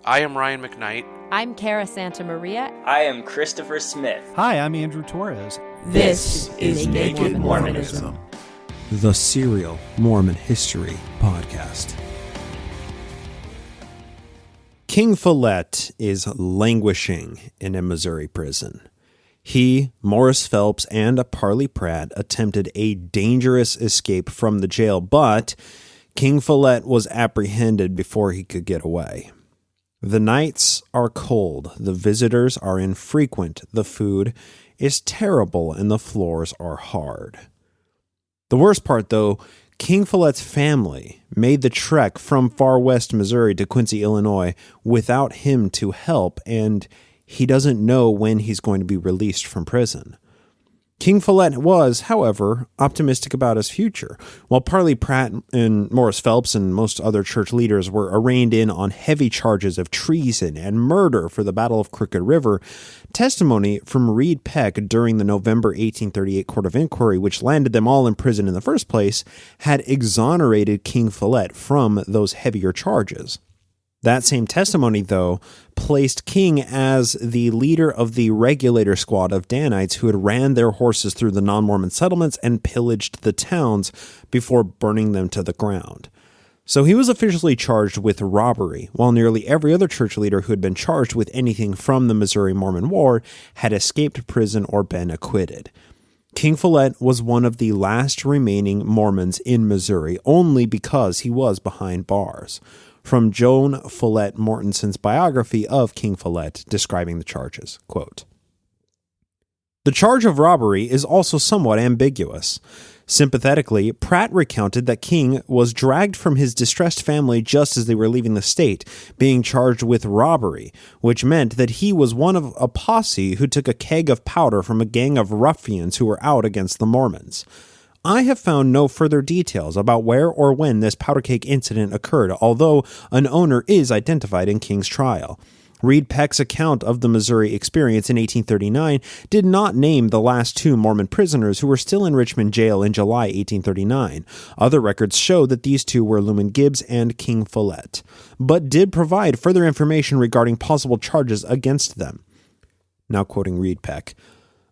I am Ryan McKnight. I'm Cara Santamaria. I am Christopher Smith. Hi, I'm Andrew Torres. This is Naked Mormonism, the serial Mormon history podcast. King Follet is languishing in a Missouri prison. He, Morris Phelps, and Parley Pratt attempted a dangerous escape from the jail, but King Follet was apprehended before he could get away. The nights are cold, the visitors are infrequent, the food is terrible, and the floors are hard. The worst part, though, King Follet's family made the trek from far west Missouri to Quincy, Illinois, without him to help, and he doesn't know when he's going to be released from prison. King Follet was, however, optimistic about his future. While Parley Pratt and Morris Phelps and most other church leaders were arraigned in on heavy charges of treason and murder for the Battle of Crooked River, testimony from Reed Peck during the November 1838 Court of Inquiry, which landed them all in prison in the first place, had exonerated King Follet from those heavier charges. That same testimony, though, placed King as the leader of the regulator squad of Danites who had ran their horses through the non-Mormon settlements and pillaged the towns before burning them to the ground. So he was officially charged with robbery, while nearly every other church leader who had been charged with anything from the Missouri Mormon War had escaped prison or been acquitted. King Follet was one of the last remaining Mormons in Missouri only because he was behind bars. From Joan Follet Mortenson's biography of King Follet describing the charges, quote, "The charge of robbery is also somewhat ambiguous. Sympathetically, Pratt recounted that King was dragged from his distressed family just as they were leaving the state, being charged with robbery, which meant that he was one of a posse who took a keg of powder from a gang of ruffians who were out against the Mormons. I have found no further details about where or when this powder cake incident occurred, although an owner is identified in King's trial. Reed Peck's account of the Missouri experience in 1839 did not name the last two Mormon prisoners who were still in Richmond jail in July 1839. Other records show that these two were Luman Gibbs and King Follet, but did provide further information regarding possible charges against them." Now quoting Reed Peck,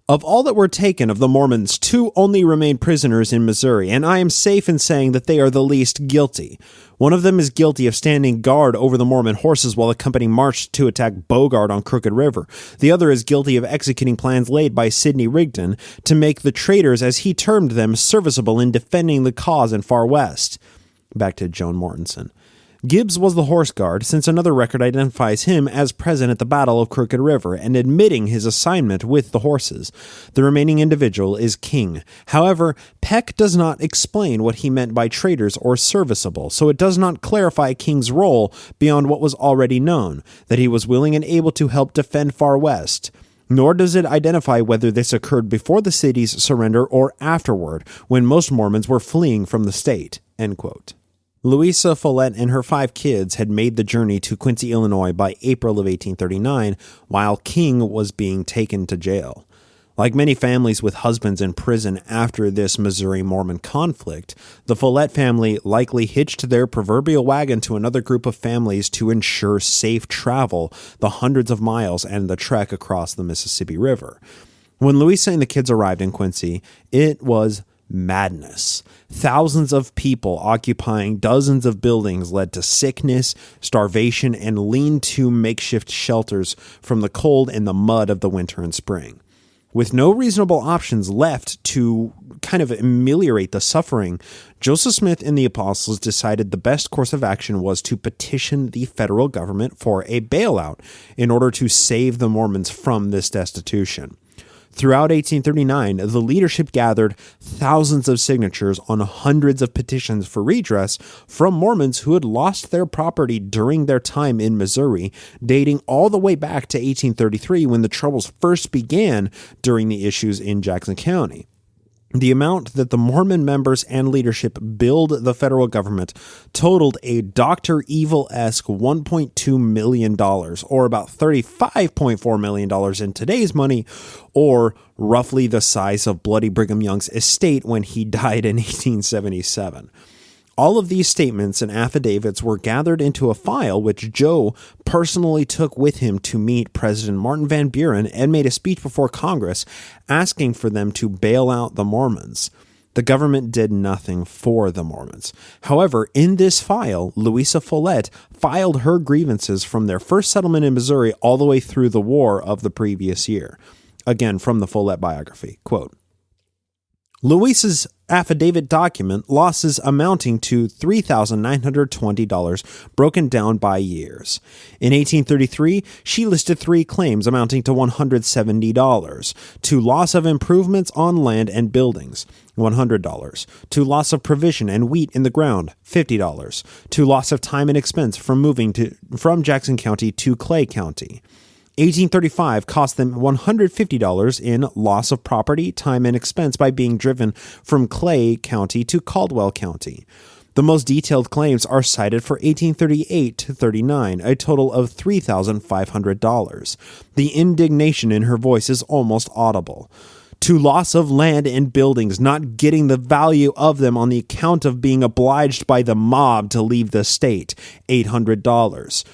"Of all that were taken of the Mormons, 2 only remain prisoners in Missouri, and I am safe in saying that they are the least guilty. One of them is guilty of standing guard over the Mormon horses while the company marched to attack Bogart on Crooked River. The other is guilty of executing plans laid by Sidney Rigdon to make the traitors, as he termed them, serviceable in defending the cause in Far West." Back to Joan Mortenson. "Gibbs was the horse guard, since another record identifies him as present at the Battle of Crooked River and admitting his assignment with the horses. The remaining individual is King. However, Peck does not explain what he meant by traitors or serviceable, so it does not clarify King's role beyond what was already known, that he was willing and able to help defend Far West. Nor does it identify whether this occurred before the city's surrender or afterward, when most Mormons were fleeing from the state." End quote. Louisa Follet and her 5 kids had made the journey to Quincy, Illinois by April of 1839, while King was being taken to jail. Like many families with husbands in prison after this Missouri Mormon conflict, the Follet family likely hitched their proverbial wagon to another group of families to ensure safe travel the hundreds of miles and the trek across the Mississippi River. When Louisa and the kids arrived in Quincy, it was madness. Thousands of people occupying dozens of buildings led to sickness, starvation, and lean-to makeshift shelters from the cold and the mud of the winter and spring. With no reasonable options left to kind of ameliorate the suffering, Joseph Smith and the Apostles decided the best course of action was to petition the federal government for a bailout in order to save the Mormons from this destitution. Throughout 1839, the leadership gathered thousands of signatures on hundreds of petitions for redress from Mormons who had lost their property during their time in Missouri, dating all the way back to 1833 when the troubles first began during the issues in Jackson County. The amount that the Mormon members and leadership billed the federal government totaled a Dr. Evil-esque $1.2 million, or about $35.4 million in today's money, or roughly the size of Bloody Brigham Young's estate when he died in 1877. All of these statements and affidavits were gathered into a file which Joe personally took with him to meet President Martin Van Buren and made a speech before Congress asking for them to bail out the Mormons. The government did nothing for the Mormons. However, in this file, Louisa Follet filed her grievances from their first settlement in Missouri all the way through the war of the previous year. Again, from the Follet biography, quote, Louisa's affidavit document losses amounting to $3,920 broken down by years. In 1833, she listed 3 claims amounting to $170, to loss of improvements on land and buildings, $100, to loss of provision and wheat in the ground, $50, to loss of time and expense from moving from Jackson County to Clay County. 1835 cost them $150 in loss of property, time, and expense by being driven from Clay County to Caldwell County. The most detailed claims are cited for 1838 to 39, a total of $3,500. The indignation in her voice is almost audible. To loss of land and buildings, not getting the value of them on the account of being obliged by the mob to leave the state, $800.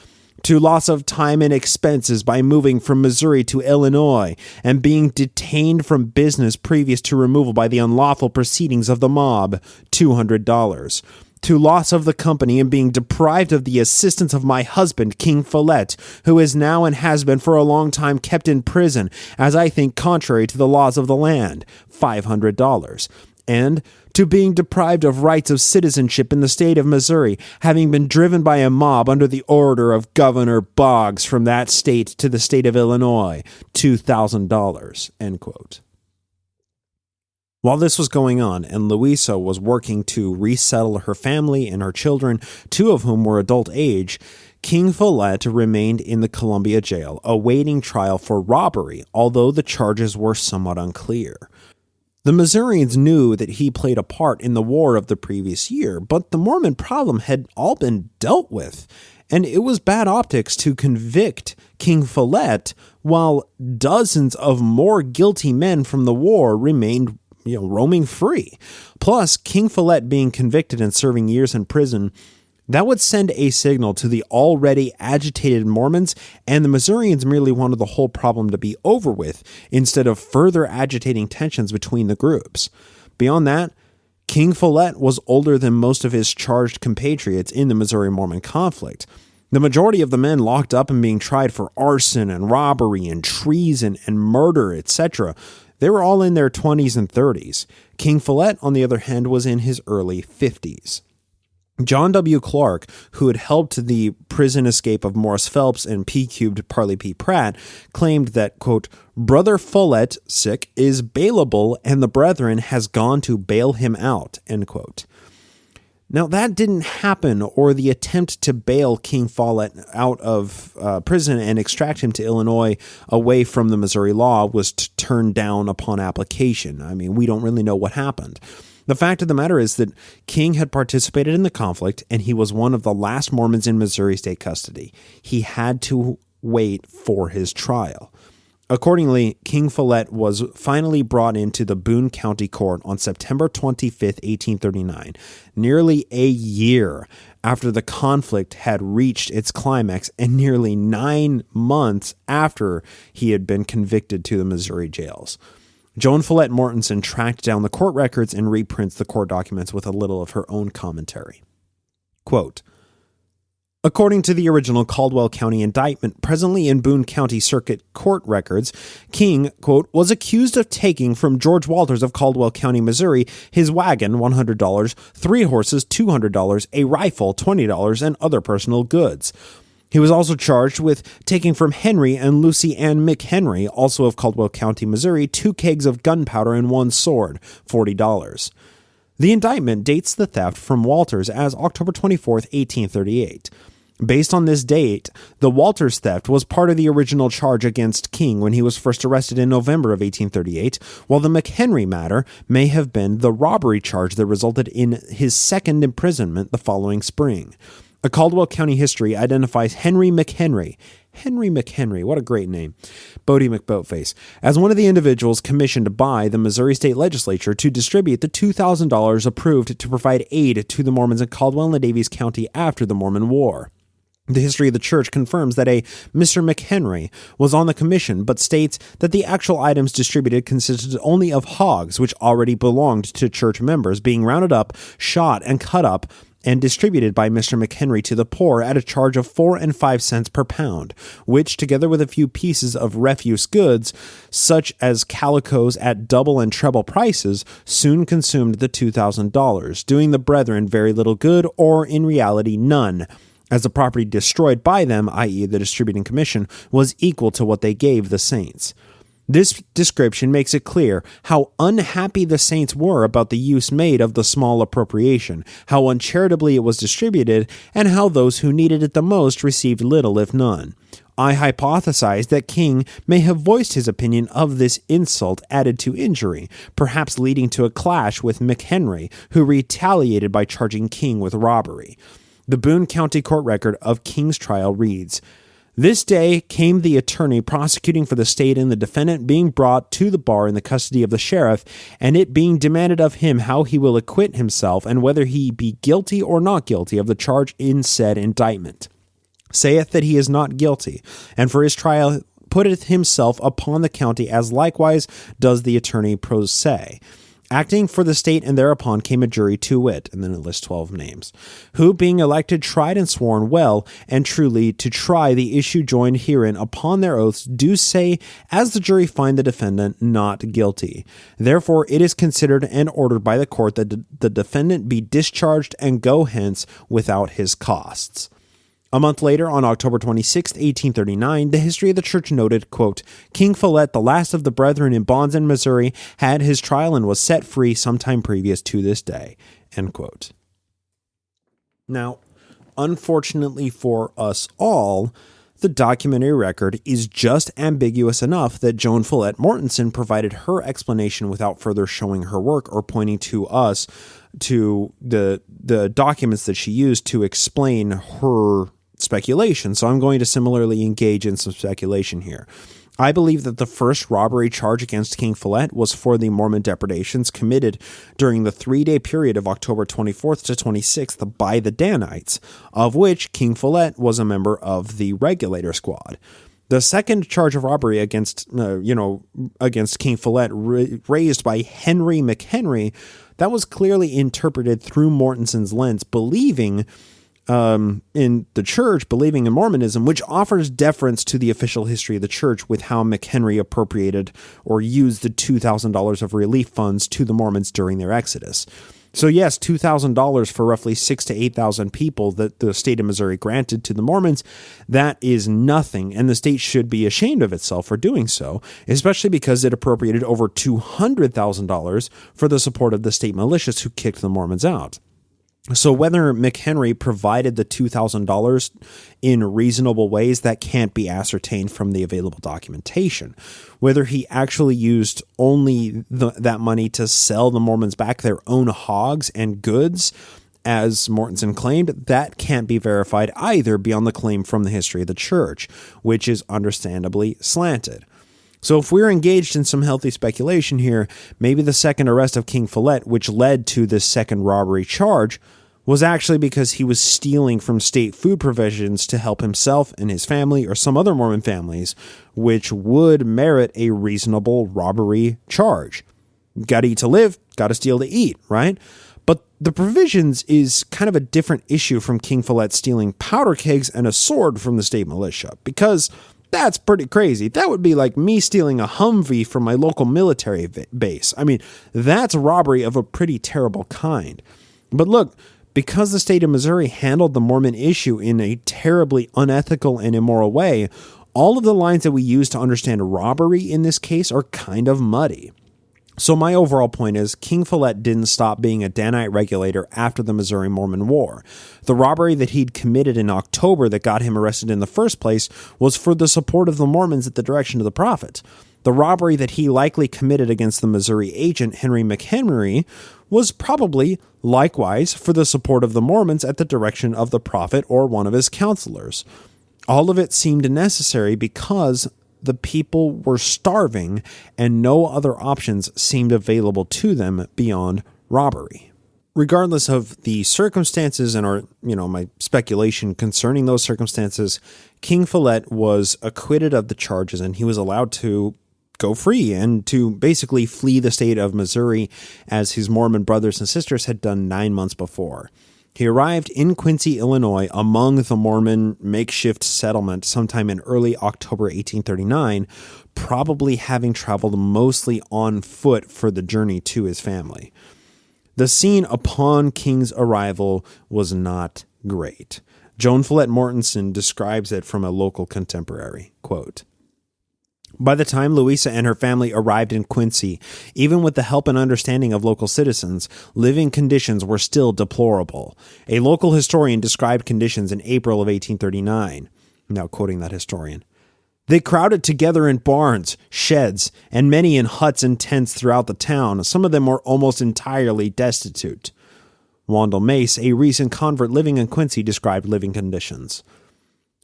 To loss of time and expenses by moving from Missouri to Illinois and being detained from business previous to removal by the unlawful proceedings of the mob, $200. To loss of the company and being deprived of the assistance of my husband, King Follet, who is now and has been for a long time kept in prison, as I think contrary to the laws of the land, $500. And to being deprived of rights of citizenship in the state of Missouri, having been driven by a mob under the order of Governor Boggs from that state to the state of Illinois, $2,000, end quote. While this was going on, and Louisa was working to resettle her family and her children, 2 of whom were adult age, King Follet remained in the Columbia jail, awaiting trial for robbery, although the charges were somewhat unclear. The Missourians knew that he played a part in the war of the previous year, but the Mormon problem had all been dealt with, and it was bad optics to convict King Follet while dozens of more guilty men from the war remained, roaming free. Plus, King Follet being convicted and serving years in prison, that would send a signal to the already agitated Mormons, and the Missourians merely wanted the whole problem to be over with, instead of further agitating tensions between the groups. Beyond that, King Follet was older than most of his charged compatriots in the Missouri-Mormon conflict. The majority of the men locked up and being tried for arson and robbery and treason and murder, etc., they were all in their 20s and 30s. King Follet, on the other hand, was in his early 50s. John W. Clark, who had helped the prison escape of Morris Phelps and P-cubed Parley P. Pratt, claimed that, quote, Brother Follet, sick, is bailable, and the brethren has gone to bail him out, end quote. Now, that didn't happen, or the attempt to bail King Follet out of prison and extract him to Illinois away from the Missouri law was turned down upon application. I mean, we don't really know what happened. The fact of the matter is that King had participated in the conflict, and he was one of the last Mormons in Missouri state custody. He had to wait for his trial. Accordingly, King Follet was finally brought into the Boone County Court on September 25, 1839, nearly a year after the conflict had reached its climax and nearly 9 months after he had been convicted to the Missouri jails. Joan Follet Mortensen tracked down the court records and reprints the court documents with a little of her own commentary. Quote, according to the original Caldwell County indictment presently in Boone County Circuit Court records, King, quote, was accused of taking from George Walters of Caldwell County, Missouri, his wagon, $100, 3 horses, $200, a rifle, $20, and other personal goods. He was also charged with taking from Henry and Lucy Ann McHenry, also of Caldwell County, Missouri, 2 kegs of gunpowder and 1 sword, $40. The indictment dates the theft from Walters as October 24, 1838. Based on this date, the Walters theft was part of the original charge against King when he was first arrested in November of 1838, while the McHenry matter may have been the robbery charge that resulted in his second imprisonment the following spring. A Caldwell County history identifies Henry McHenry. Henry McHenry, what a great name. Bodie McBoatface, as one of the individuals commissioned by the Missouri State Legislature to distribute the $2,000 approved to provide aid to the Mormons in Caldwell and Daviess County after the Mormon War. The history of the church confirms that a Mr. McHenry was on the commission, but states that the actual items distributed consisted only of hogs, which already belonged to church members, being rounded up, shot, and cut up, and distributed by Mr. McHenry to the poor at a charge of 4 and 5 cents per pound, which, together with a few pieces of refuse goods, such as calicos at double and treble prices, soon consumed the $2,000, doing the brethren very little good, or in reality none, as the property destroyed by them, i.e. the distributing commission, was equal to what they gave the saints. This description makes it clear how unhappy the saints were about the use made of the small appropriation, how uncharitably it was distributed, and how those who needed it the most received little if none. I hypothesize that King may have voiced his opinion of this insult added to injury, perhaps leading to a clash with McHenry, who retaliated by charging King with robbery. The Boone County Court record of King's trial reads, "This day came the attorney prosecuting for the state and the defendant being brought to the bar in the custody of the sheriff, and it being demanded of him how he will acquit himself and whether he be guilty or not guilty of the charge in said indictment. Saith that he is not guilty, and for his trial putteth himself upon the county, as likewise does the attorney pro se. Acting for the state, and thereupon came a jury to wit," and then it lists 12 names, "who being elected tried and sworn well and truly to try the issue joined herein upon their oaths do say, as the jury find the defendant not guilty. Therefore it is considered and ordered by the court that the defendant be discharged and go hence without his costs." A month later, on October 26, 1839, the history of the church noted, quote, "King Follet, the last of the brethren in bonds in Missouri, had his trial and was set free sometime previous to this day." End quote. Now, unfortunately for us all, the documentary record is just ambiguous enough that Joan Follet Mortensen provided her explanation without further showing her work or pointing to us to the documents that she used to explain her speculation. So I'm going to similarly engage in some speculation here. I believe that the first robbery charge against King Follet was for the Mormon depredations committed during the 3-day period of October 24th to 26th by the Danites, of which King Follet was a member of the Regulator Squad. The second charge of robbery against King Follet raised by Henry McHenry, that was clearly interpreted through Mortensen's lens, believing in the church, believing in Mormonism, which offers deference to the official history of the church with how McHenry appropriated or used the $2,000 of relief funds to the Mormons during their exodus. So yes, $2,000 for roughly 6,000 to 8,000 people that the state of Missouri granted to the Mormons, that is nothing, and the state should be ashamed of itself for doing so, especially because it appropriated over $200,000 for the support of the state militias who kicked the Mormons out. So whether McHenry provided the $2,000 in reasonable ways, that can't be ascertained from the available documentation. Whether he actually used only that money to sell the Mormons back their own hogs and goods, as Mortensen claimed, that can't be verified either beyond the claim from the history of the church, which is understandably slanted. So if we're engaged in some healthy speculation here, maybe the second arrest of King Follet, which led to this second robbery charge, was actually because he was stealing from state food provisions to help himself and his family or some other Mormon families, which would merit a reasonable robbery charge. Got to eat to live, got to steal to eat, right? But the provisions is kind of a different issue from King Follet stealing powder kegs and a sword from the state militia, because that's pretty crazy. That would be like me stealing a Humvee from my local military base. I mean, that's robbery of a pretty terrible kind. But look, because the state of Missouri handled the Mormon issue in a terribly unethical and immoral way, all of the lines that we use to understand robbery in this case are kind of muddy. So my overall point is King Follet didn't stop being a Danite regulator after the Missouri Mormon War. The robbery that he'd committed in October that got him arrested in the first place was for the support of the Mormons at the direction of the prophet. The robbery that he likely committed against the Missouri agent Henry McHenry was probably likewise for the support of the Mormons at the direction of the prophet or one of his counselors. All of it seemed necessary because the people were starving and no other options seemed available to them beyond robbery. Regardless of the circumstances and my speculation concerning those circumstances, King Follet was acquitted of the charges and he was allowed to go free and to basically flee the state of Missouri as his Mormon brothers and sisters had done 9 months before. He arrived in Quincy, Illinois, among the Mormon makeshift settlement sometime in early October 1839, probably having traveled mostly on foot for the journey to his family. The scene upon King's arrival was not great. Joan Follett Mortensen describes it from a local contemporary, quote, "By the time Louisa and her family arrived in Quincy, even with the help and understanding of local citizens, living conditions were still deplorable. A local historian described conditions in April of 1839. Now quoting that historian. They crowded together in barns, sheds, and many in huts and tents throughout the town. Some of them were almost entirely destitute." Wandle Mace, a recent convert living in Quincy, described living conditions.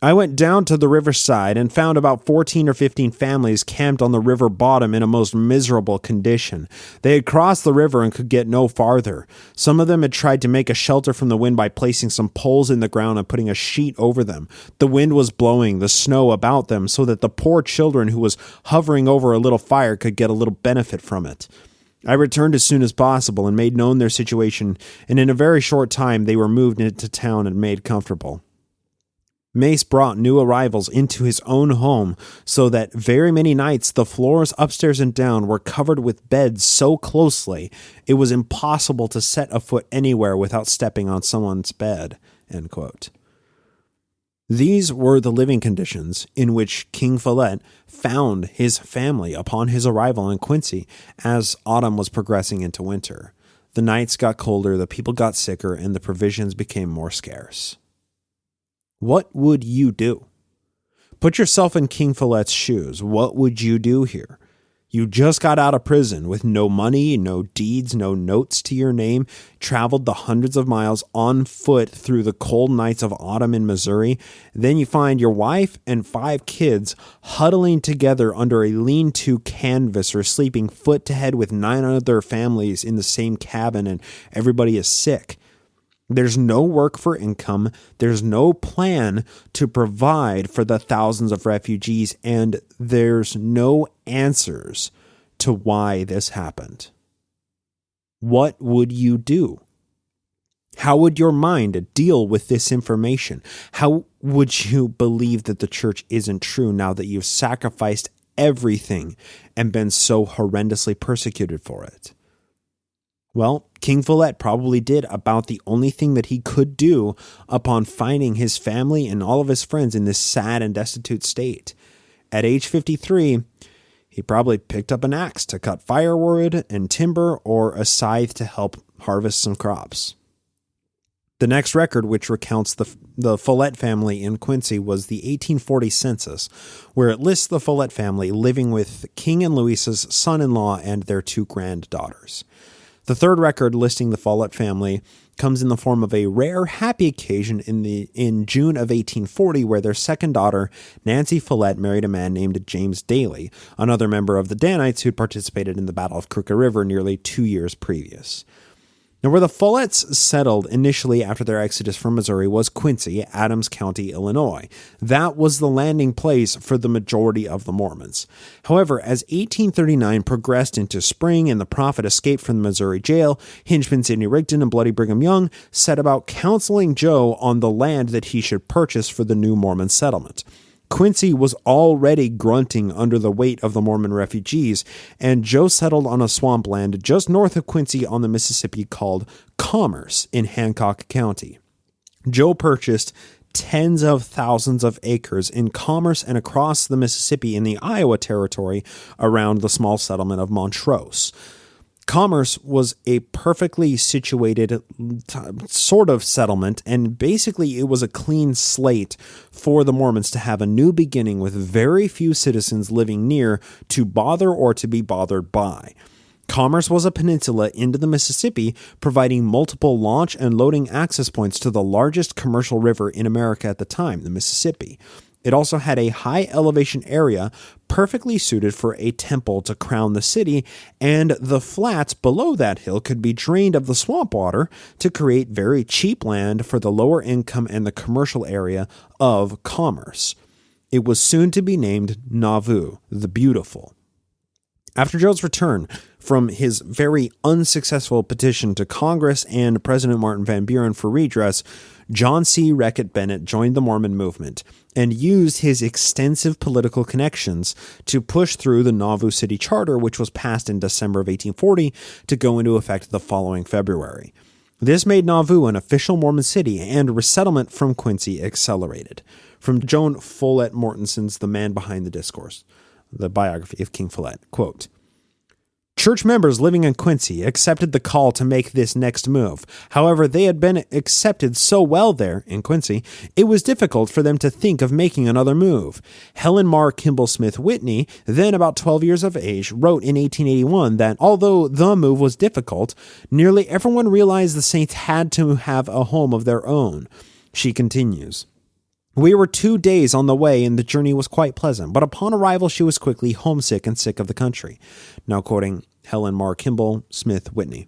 "I went down to the riverside and found about 14 or 15 families camped on the river bottom in a most miserable condition. They had crossed the river and could get no farther. Some of them had tried to make a shelter from the wind by placing some poles in the ground and putting a sheet over them. The wind was blowing the snow about them so that the poor children who was hovering over a little fire could get a little benefit from it. I returned as soon as possible and made known their situation, and in a very short time they were moved into town and made comfortable." Mace brought new arrivals into his own home so that very many nights the floors upstairs and down were covered with beds so closely it was impossible to set a foot anywhere without stepping on someone's bed. End quote. These were the living conditions in which King Follet found his family upon his arrival in Quincy as autumn was progressing into winter. The nights got colder, the people got sicker, and the provisions became more scarce. What would you do? Put yourself in King Follet's shoes. What would you do here? You just got out of prison with no money, no deeds, no notes to your name, traveled the hundreds of miles on foot through the cold nights of autumn in Missouri. Then you find your wife and 5 kids huddling together under a lean-to canvas or sleeping foot to head with 9 other families in the same cabin, and everybody is sick. There's no work for income. There's no plan to provide for the thousands of refugees, and there's no answers to why this happened. What would you do? How would your mind deal with this information? How would you believe that the church isn't true now that you've sacrificed everything and been so horrendously persecuted for it? Well, King Follet probably did about the only thing that he could do upon finding his family and all of his friends in this sad and destitute state. At age 53, he probably picked up an axe to cut firewood and timber or a scythe to help harvest some crops. The next record, which recounts the Follet family in Quincy, was the 1840 census, where it lists the Follet family living with King and Louisa's son-in-law and their 2 granddaughters. The third record listing the Follet family comes in the form of a rare happy occasion in June of 1840, where their second daughter, Nancy Follet, married a man named James Daly, another member of the Danites who participated in the Battle of Crooked River nearly 2 years previous. Now, where the Follets settled initially after their exodus from Missouri was Quincy, Adams County, Illinois. That was the landing place for the majority of the Mormons. However, as 1839 progressed into spring and the prophet escaped from the Missouri jail, Hinchman Sidney Rigdon and Bloody Brigham Young set about counseling Joe on the land that he should purchase for the new Mormon settlement. Quincy was already grunting under the weight of the Mormon refugees, and Joe settled on a swampland just north of Quincy on the Mississippi called Commerce in Hancock County. Joe purchased tens of thousands of acres in Commerce and across the Mississippi in the Iowa Territory around the small settlement of Montrose. Commerce was a perfectly situated sort of settlement, and basically it was a clean slate for the Mormons to have a new beginning with very few citizens living near to bother or to be bothered by. Commerce was a peninsula into the Mississippi, providing multiple launch and loading access points to the largest commercial river in America at the time, the Mississippi. It also had a high elevation area perfectly suited for a temple to crown the city, and the flats below that hill could be drained of the swamp water to create very cheap land for the lower income and the commercial area of commerce. It was soon to be named Nauvoo, the Beautiful. After Joe's return from his very unsuccessful petition to Congress and President Martin Van Buren for redress, John C. Reckitt Bennett joined the Mormon movement and used his extensive political connections to push through the Nauvoo City Charter, which was passed in December of 1840 to go into effect the following February. This made Nauvoo an official Mormon city, and resettlement from Quincy accelerated. From Joan Follet Mortenson's The Man Behind the Discourse, the biography of King Follet, quote, "Church members living in Quincy accepted the call to make this next move. However, they had been accepted so well there, in Quincy, it was difficult for them to think of making another move. Helen Mar Kimball Smith Whitney, then about 12 years of age, wrote in 1881 that although the move was difficult, nearly everyone realized the Saints had to have a home of their own." She continues, "We were 2 days on the way and the journey was quite pleasant, but upon arrival she was quickly homesick and sick of the country." Now quoting Helen Mar Kimball Smith Whitney.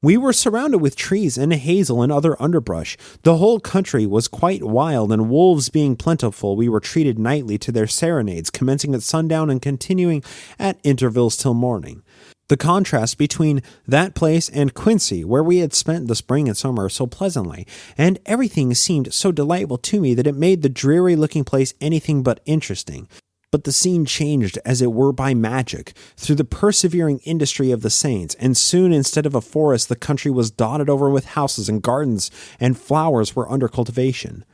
"We were surrounded with trees and hazel and other underbrush. The whole country was quite wild, and wolves being plentiful, we were treated nightly to their serenades, commencing at sundown and continuing at intervals till morning. The contrast between that place and Quincy, where we had spent the spring and summer so pleasantly, and everything seemed so delightful to me that it made the dreary-looking place anything but interesting. But the scene changed as it were by magic, through the persevering industry of the Saints, and soon instead of a forest, the country was dotted over with houses and gardens, and flowers were under cultivation."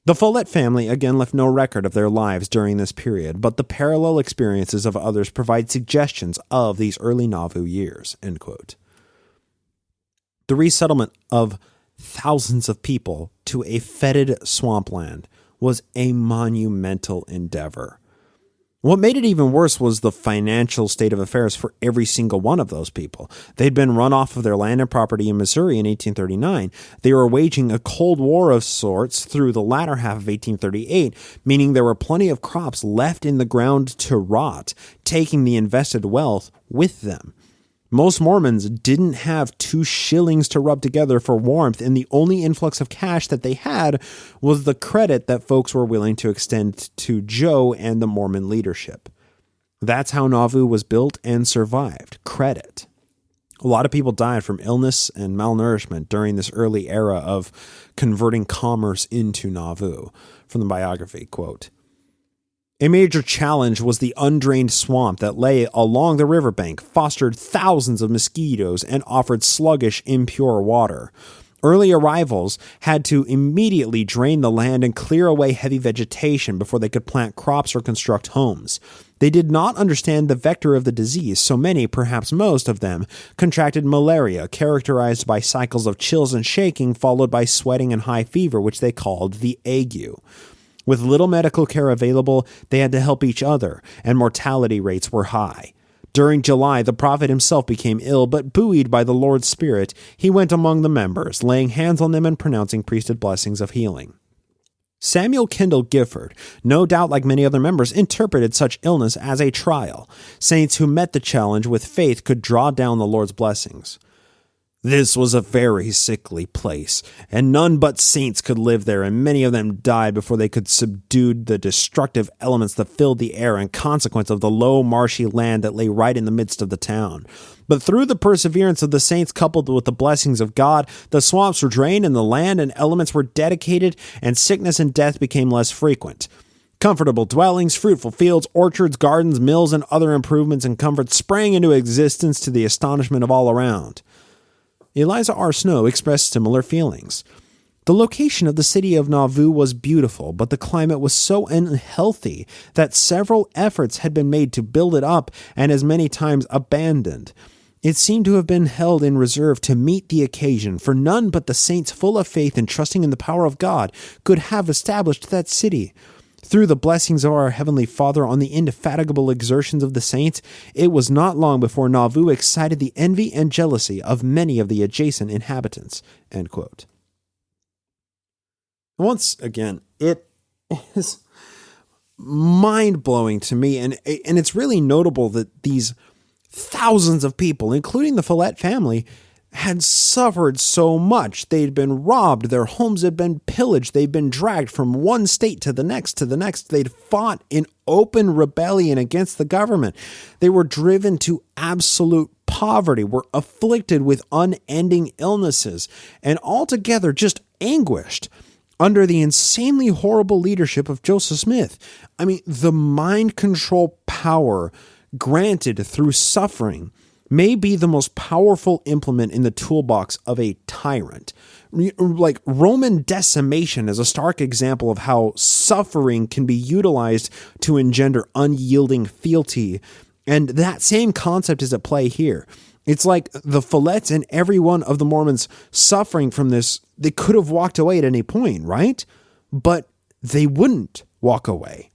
The Follet family again left no record of their lives during this period, but the parallel experiences of others provide suggestions of these early Nauvoo years. End quote. The resettlement of thousands of people to a fetid swampland was a monumental endeavor. What made it even worse was the financial state of affairs for every single one of those people. They'd been run off of their land and property in Missouri in 1839. They were waging a Cold War of sorts through the latter half of 1838, meaning there were plenty of crops left in the ground to rot, taking the invested wealth with them. Most Mormons didn't have 2 shillings to rub together for warmth, and the only influx of cash that they had was the credit that folks were willing to extend to Joe and the Mormon leadership. That's how Nauvoo was built and survived. Credit. A lot of people died from illness and malnourishment during this early era of converting commerce into Nauvoo. From the biography, quote, "A major challenge was the undrained swamp that lay along the riverbank, fostered thousands of mosquitoes, and offered sluggish, impure water. Early arrivals had to immediately drain the land and clear away heavy vegetation before they could plant crops or construct homes. They did not understand the vector of the disease, so many, perhaps most of them, contracted malaria, characterized by cycles of chills and shaking, followed by sweating and high fever, which they called the ague. With little medical care available, they had to help each other, and mortality rates were high. During July, the prophet himself became ill, but buoyed by the Lord's Spirit, he went among the members, laying hands on them and pronouncing priesthood blessings of healing. Samuel Kendall Gifford, no doubt like many other members, interpreted such illness as a trial. Saints who met the challenge with faith could draw down the Lord's blessings. This was a very sickly place, and none but saints could live there, and many of them died before they could subdue the destructive elements that filled the air in consequence of the low, marshy land that lay right in the midst of the town. But through the perseverance of the saints coupled with the blessings of God, the swamps were drained and the land and elements were dedicated, and sickness and death became less frequent. Comfortable dwellings, fruitful fields, orchards, gardens, mills, and other improvements and comforts sprang into existence to the astonishment of all around." Eliza R. Snow expressed similar feelings. The location of the city of Nauvoo was beautiful, but the climate was so unhealthy that several efforts had been made to build it up and as many times abandoned. It seemed to have been held in reserve to meet the occasion, for none but the saints full of faith and trusting in the power of God could have established that city. Through the blessings of our Heavenly Father on the indefatigable exertions of the saints, it was not long before Nauvoo excited the envy and jealousy of many of the adjacent inhabitants." End quote. Once again, it is mind-blowing to me, and it's really notable that these thousands of people, including the Follet family, had suffered so much. They'd been robbed, their homes had been pillaged, they'd been dragged from one state to the next. They'd fought in open rebellion against the government. They were driven to absolute poverty, were afflicted with unending illnesses, and altogether just anguished under the insanely horrible leadership of Joseph Smith. I mean, the mind control power granted through suffering may be the most powerful implement in the toolbox of a tyrant. Like, Roman decimation is a stark example of how suffering can be utilized to engender unyielding fealty. And that same concept is at play here. It's like the Follets and every one of the Mormons suffering from this, they could have walked away at any point, right? But they wouldn't walk away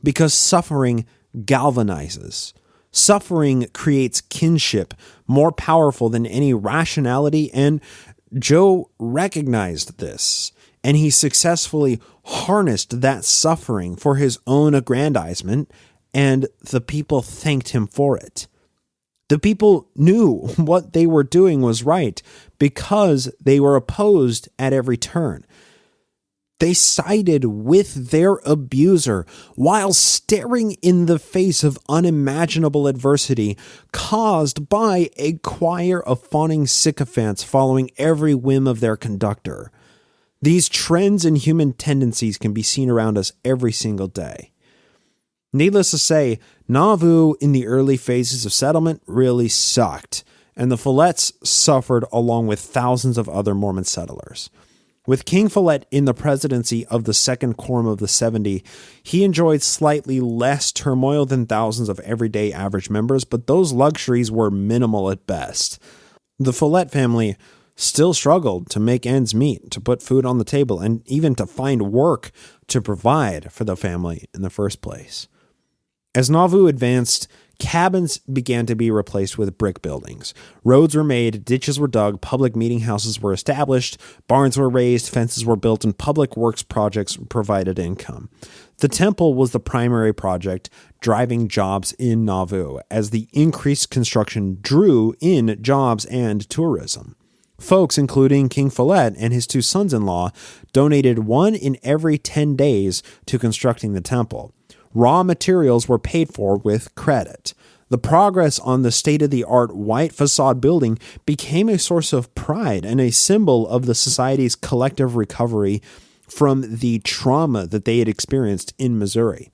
because suffering galvanizes. Suffering creates kinship more powerful than any rationality, and Joe recognized this, and he successfully harnessed that suffering for his own aggrandizement, and the people thanked him for it. The people knew what they were doing was right because they were opposed at every turn. They sided with their abuser while staring in the face of unimaginable adversity caused by a choir of fawning sycophants following every whim of their conductor. These trends and human tendencies can be seen around us every single day. Needless to say, Nauvoo in the early phases of settlement really sucked, and the Follets suffered along with thousands of other Mormon settlers. With King Follet in the presidency of the Second Quorum of the 70, he enjoyed slightly less turmoil than thousands of everyday average members, but those luxuries were minimal at best. The Follet family still struggled to make ends meet, to put food on the table, and even to find work to provide for the family in the first place. As Nauvoo advanced, cabins began to be replaced with brick buildings. Roads were made, ditches were dug, public meeting houses were established, barns were raised, fences were built, and public works projects provided income. The temple was the primary project driving jobs in Nauvoo, as the increased construction drew in jobs and tourism. Folks, including King Follet and his two sons-in-law, donated 1 in every 10 days to constructing the temple. Raw materials were paid for with credit. The progress on the state-of-the-art white facade building became a source of pride and a symbol of the society's collective recovery from the trauma that they had experienced in Missouri.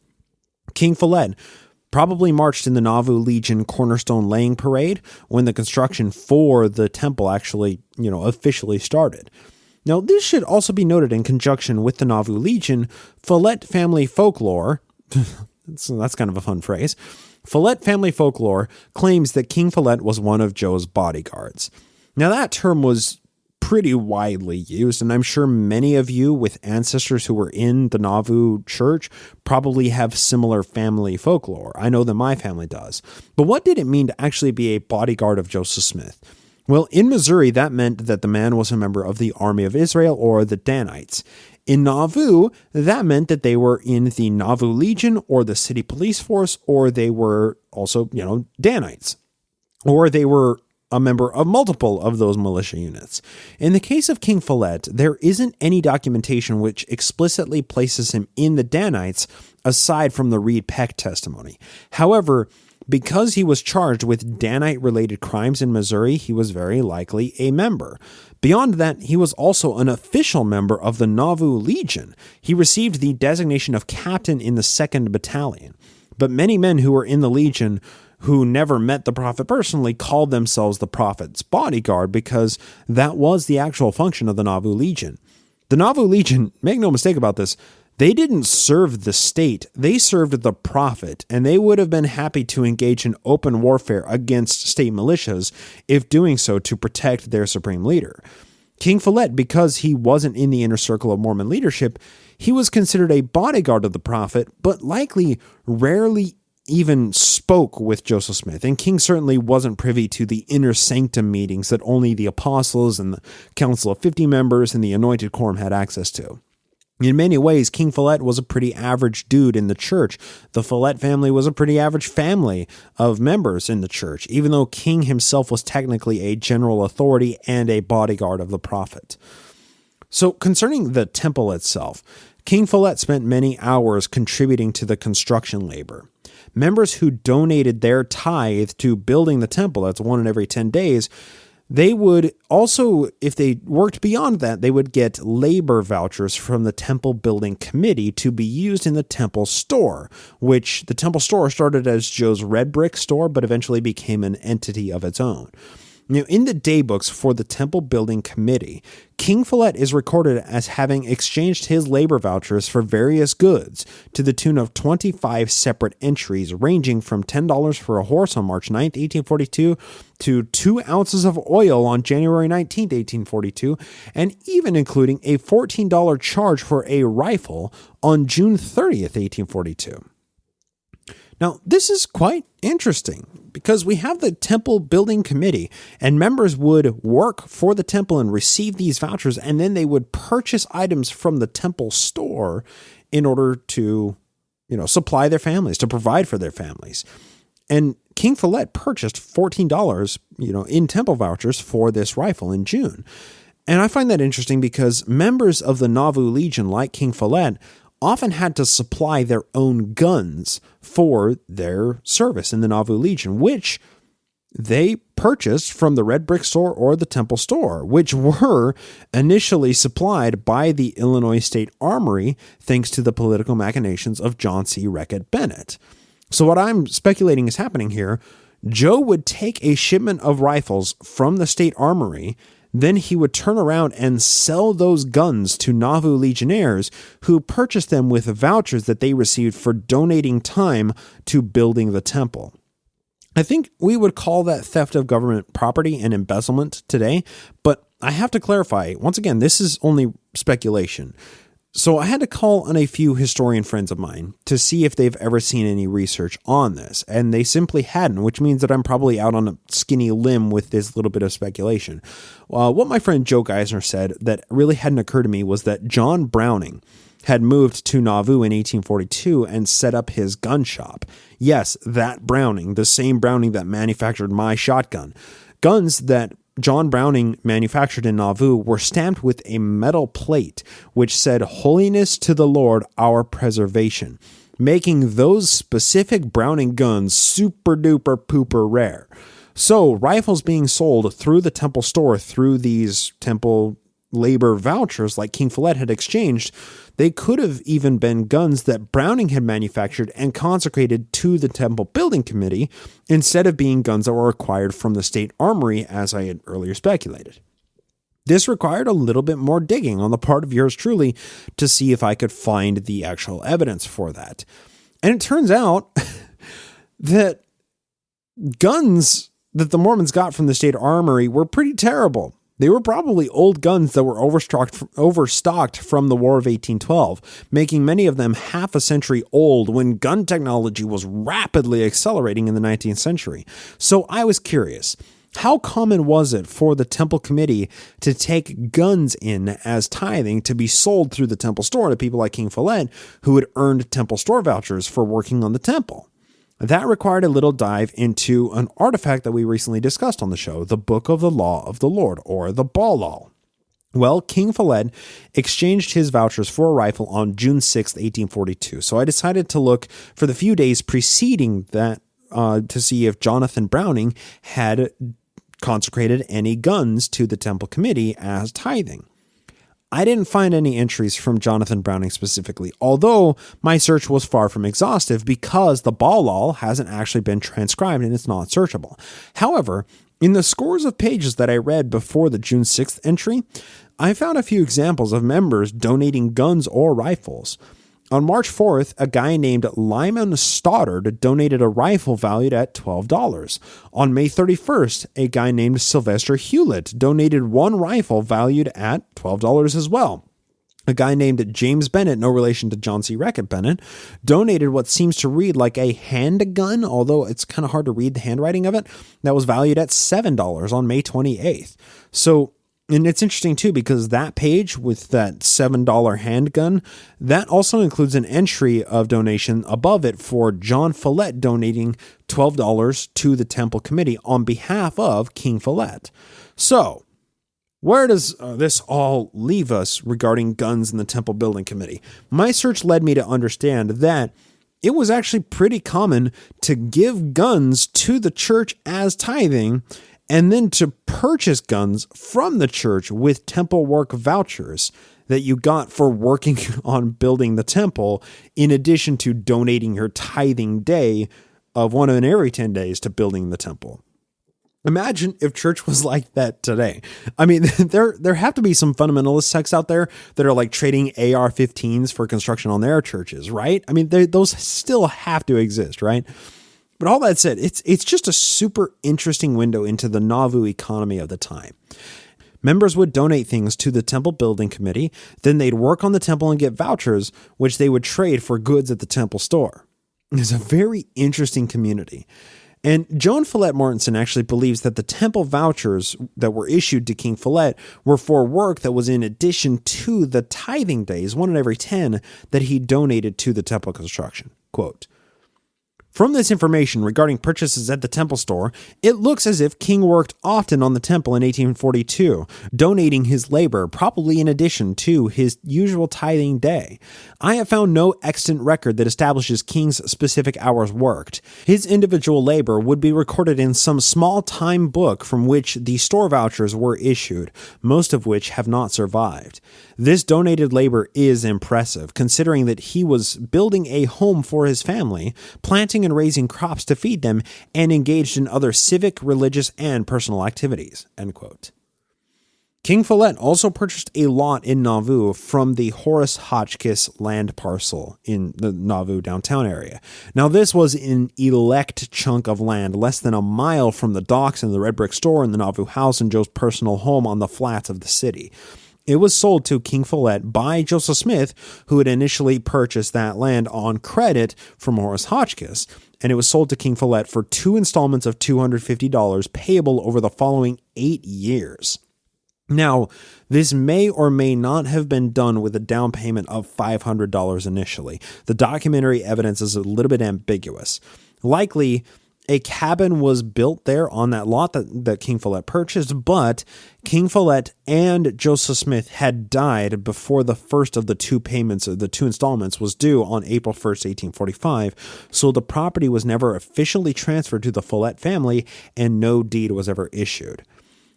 King Follet probably marched in the Nauvoo Legion cornerstone laying parade when the construction for the temple actually, officially started. Now, this should also be noted in conjunction with the Nauvoo Legion. Follet family folklore, that's kind of a fun phrase. Follet family folklore claims that King Follet was one of Joe's bodyguards. Now, that term was pretty widely used, and I'm sure many of you with ancestors who were in the Nauvoo church probably have similar family folklore. I know that my family does. But what did it mean to actually be a bodyguard of Joseph Smith? Well, in Missouri, that meant that the man was a member of the Army of Israel or the Danites. In Nauvoo, that meant that they were in the Nauvoo Legion or the city police force, or they were also, Danites, or they were a member of multiple of those militia units. In the case of King Follet, there isn't any documentation which explicitly places him in the Danites aside from the Reed Peck testimony. However, because he was charged with Danite-related crimes in Missouri, he was very likely a member. Beyond that, he was also an official member of the Nauvoo Legion. He received the designation of captain in the 2nd Battalion. But many men who were in the Legion who never met the prophet personally called themselves the prophet's bodyguard because that was the actual function of the Nauvoo Legion. The Nauvoo Legion, make no mistake about this, They didn't serve the state, they served the prophet, and they would have been happy to engage in open warfare against state militias, if doing so to protect their supreme leader. King Follet, because he wasn't in the inner circle of Mormon leadership, he was considered a bodyguard of the prophet, but likely rarely even spoke with Joseph Smith, and King certainly wasn't privy to the inner sanctum meetings that only the apostles and the Council of 50 members and the Anointed Quorum had access to. In many ways, King Follet was a pretty average dude in the church. The Follet family was a pretty average family of members in the church, even though King himself was technically a general authority and a bodyguard of the prophet. So concerning the temple itself, King Follet spent many hours contributing to the construction labor. Members who donated their tithe to building the temple, that's one in every 10 days, they would also, if they worked beyond that, they would get labor vouchers from the temple building committee to be used in the temple store, which the temple store started as Joe's red brick store, but eventually became an entity of its own. Now, in the daybooks for the temple building committee, King Follet is recorded as having exchanged his labor vouchers for various goods to the tune of 25 separate entries, ranging from $10 for a horse on March 9th, 1842, to 2 ounces of oil on January 19th, 1842, and even including a $14 charge for a rifle on June 30th, 1842. Now, this is quite interesting because we have the temple building committee, and members would work for the temple and receive these vouchers, and then they would purchase items from the temple store in order to, supply their families, to provide for their families. And King Follet purchased $14, in temple vouchers for this rifle in June. And I find that interesting because members of the Nauvoo Legion, like King Follet, often had to supply their own guns for their service in the Nauvoo Legion, which they purchased from the Red Brick Store or the Temple Store, which were initially supplied by the Illinois State Armory, thanks to the political machinations of John C. Reckitt Bennett. So what I'm speculating is happening here, Joe would take a shipment of rifles from the State Armory. Then he would turn around and sell those guns to Nauvoo Legionnaires who purchased them with vouchers that they received for donating time to building the temple. I think we would call that theft of government property and embezzlement today, but I have to clarify, once again, this is only speculation. So I had to call on a few historian friends of mine to see if they've ever seen any research on this, and they simply hadn't, which means that I'm probably out on a skinny limb with this little bit of speculation. What my friend Joe Geisner said that really hadn't occurred to me was that John Browning had moved to Nauvoo in 1842 and set up his gun shop. Yes, that Browning, the same Browning that manufactured my shotgun. Guns that John Browning manufactured in Nauvoo were stamped with a metal plate which said, "Holiness to the Lord, our preservation," making those specific Browning guns super duper pooper rare. So rifles being sold through the temple store through these temple labor vouchers like King Follet had exchanged, they could have even been guns that Browning had manufactured and consecrated to the temple building committee instead of being guns that were acquired from the state armory, as I had earlier speculated. This required a little bit more digging on the part of yours truly to see if I could find the actual evidence for that. And it turns out that guns that the Mormons got from the state armory were pretty terrible. They were probably old guns that were overstocked from the War of 1812, making many of them half a century old when gun technology was rapidly accelerating in the 19th century. So I was curious, how common was it for the temple committee to take guns in as tithing to be sold through the temple store to people like King Follet, who had earned temple store vouchers for working on the temple? That required a little dive into an artifact that we recently discussed on the show, the Book of the Law of the Lord, or the Ball. Well, King Follet exchanged his vouchers for a rifle on June 6, 1842. So I decided to look for the few days preceding that to see if Jonathan Browning had consecrated any guns to the temple committee as tithing. I didn't find any entries from Jonathan Browning specifically, although my search was far from exhaustive because the Ball hasn't actually been transcribed and it's not searchable. However, in the scores of pages that I read before the June 6th entry, I found a few examples of members donating guns or rifles. On March 4th, a guy named Lyman Stoddard donated a rifle valued at $12. On May 31st, a guy named Sylvester Hewlett donated one rifle valued at $12 as well. A guy named James Bennett, no relation to John C. Reckitt Bennett, donated what seems to read like a handgun, although it's kind of hard to read the handwriting of it, that was valued at $7 on May 28th. So, and it's interesting too, because that page with that $7 handgun, that also includes an entry of donation above it for John Follet donating $12 to the temple committee on behalf of King Follet. So, where does this all leave us regarding guns in the temple building committee? My search led me to understand that it was actually pretty common to give guns to the church as tithing and then to purchase guns from the church with temple work vouchers that you got for working on building the temple, in addition to donating your tithing day of one in every 10 days to building the temple. Imagine if church was like that today. I mean, there have to be some fundamentalist sects out there that are like trading AR-15s for construction on their churches, right? I mean, those still have to exist, right? But all that said, it's just a super interesting window into the Nauvoo economy of the time. Members would donate things to the temple building committee, then they'd work on the temple and get vouchers, which they would trade for goods at the temple store. It's a very interesting community. And Joan Follet Mortensen actually believes that the temple vouchers that were issued to King Follet were for work that was in addition to the tithing days, one in every 10, that he donated to the temple construction. Quote, "From this information regarding purchases at the temple store, it looks as if King worked often on the temple in 1842, donating his labor, probably in addition to his usual tithing day. I have found no extant record that establishes King's specific hours worked. His individual labor would be recorded in some small time book from which the store vouchers were issued, most of which have not survived. This donated labor is impressive, considering that he was building a home for his family, planting and raising crops to feed them, and engaged in other civic, religious, and personal activities." End quote. King Follet also purchased a lot in Nauvoo from the Horace Hotchkiss land parcel in the Nauvoo downtown area. Now, this was an elect chunk of land less than a mile from the docks and the red brick store and the Nauvoo house and Joe's personal home on the flats of the city. It was sold to King Follet by Joseph Smith, who had initially purchased that land on credit from Horace Hotchkiss, and it was sold to King Follet for 2 installments of $250 payable over the following 8 years. Now, this may or may not have been done with a down payment of $500 initially. The documentary evidence is a little bit ambiguous. Likely, a cabin was built there on that lot that King Follet purchased, but King Follet and Joseph Smith had died before the first of the 2 payments, of the 2 installments, was due on April 1st, 1845, so the property was never officially transferred to the Follet family, and no deed was ever issued.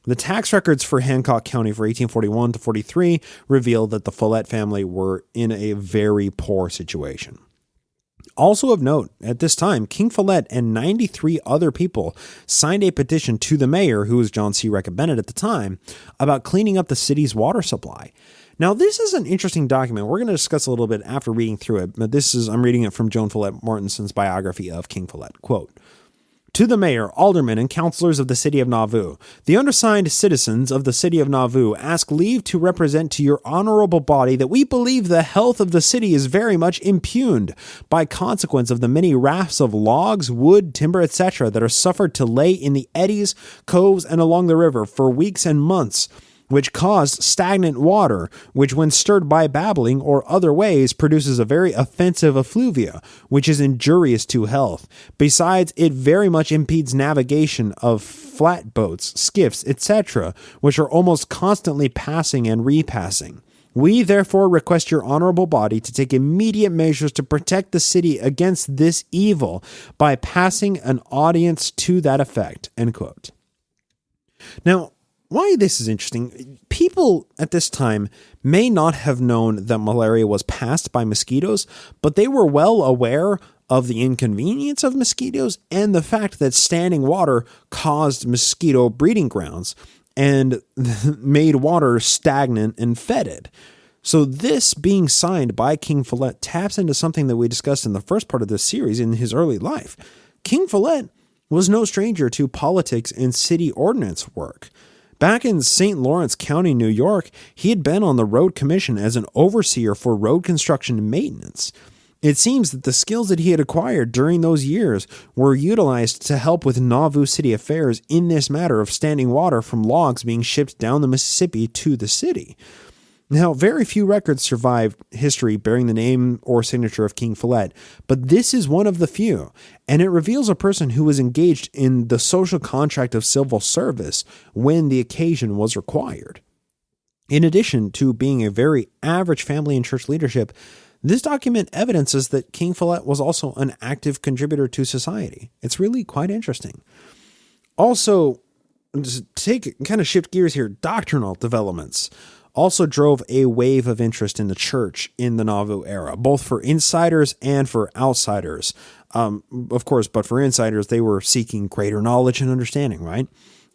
The tax records for Hancock County for 1841 to 43 reveal that the Follet family were in a very poor situation. Also of note, at this time, King Follet and 93 other people signed a petition to the mayor, who was John C. Reckitt Bennett at the time, about cleaning up the city's water supply. Now, this is an interesting document. We're going to discuss a little bit after reading through it, but I'm reading it from Joan Follet Mortensen's biography of King Follet. Quote, "To the mayor, aldermen, and councilors of the city of Nauvoo, the undersigned citizens of the city of Nauvoo ask leave to represent to your honorable body that we believe the health of the city is very much impugned by consequence of the many rafts of logs, wood, timber, etc. that are suffered to lay in the eddies, coves, and along the river for weeks and months, which caused stagnant water, which when stirred by babbling or other ways produces a very offensive effluvia, which is injurious to health. Besides, it very much impedes navigation of flat boats, skiffs, etc., which are almost constantly passing and repassing. We therefore request your honorable body to take immediate measures to protect the city against this evil by passing an audience to that effect." End quote. Now, why this is interesting, people at this time may not have known that malaria was passed by mosquitoes, but they were well aware of the inconvenience of mosquitoes and the fact that standing water caused mosquito breeding grounds and made water stagnant and fetid. So this being signed by King Follet taps into something that we discussed in the first part of this series in his early life. King Follet was no stranger to politics and city ordinance work. Back in St. Lawrence County, New York, he had been on the road commission as an overseer for road construction and maintenance. It seems that the skills that he had acquired during those years were utilized to help with Nauvoo city affairs in this matter of standing water from logs being shipped down the Mississippi to the city. Now, very few records survive history bearing the name or signature of King Follet, but this is one of the few, and it reveals a person who was engaged in the social contract of civil service when the occasion was required. In addition to being a very average family in church leadership, this document evidences that King Follet was also an active contributor to society. It's really quite interesting. Also, to shift gears here, doctrinal developments also drove a wave of interest in the church in the Nauvoo era, both for insiders and for outsiders. Of course, but for insiders, they were seeking greater knowledge and understanding, right?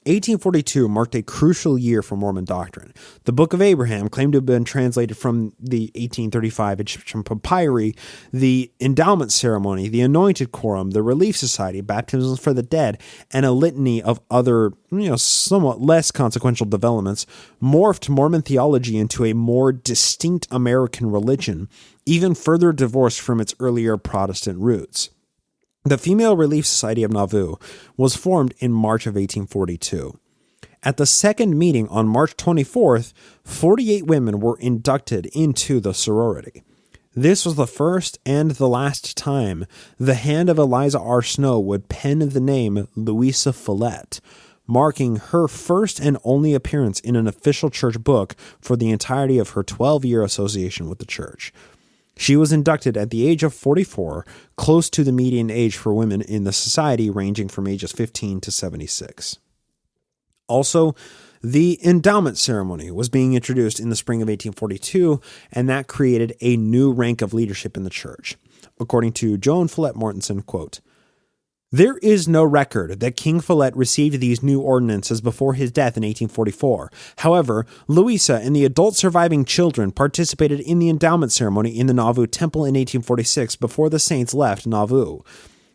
1842 marked a crucial year for Mormon doctrine. The Book of Abraham, claimed to have been translated from the 1835 Egyptian papyri, the endowment ceremony, the anointed quorum, the relief society, baptisms for the dead, and a litany of other, somewhat less consequential developments morphed Mormon theology into a more distinct American religion, even further divorced from its earlier Protestant roots. The Female Relief Society of Nauvoo was formed in March of 1842. At the second meeting on March 24th, 48 women were inducted into the sorority. This was the first and the last time the hand of Eliza R. Snow would pen the name Louisa Follet, marking her first and only appearance in an official church book for the entirety of her 12-year association with the church. She was inducted at the age of 44, close to the median age for women in the society, ranging from ages 15 to 76. Also, the endowment ceremony was being introduced in the spring of 1842, and that created a new rank of leadership in the church. According to Joan Follett Mortensen, quote, "There is no record that King Follet received these new ordinances before his death in 1844. However, Louisa and the adult surviving children participated in the endowment ceremony in the Nauvoo Temple in 1846 before the saints left Nauvoo.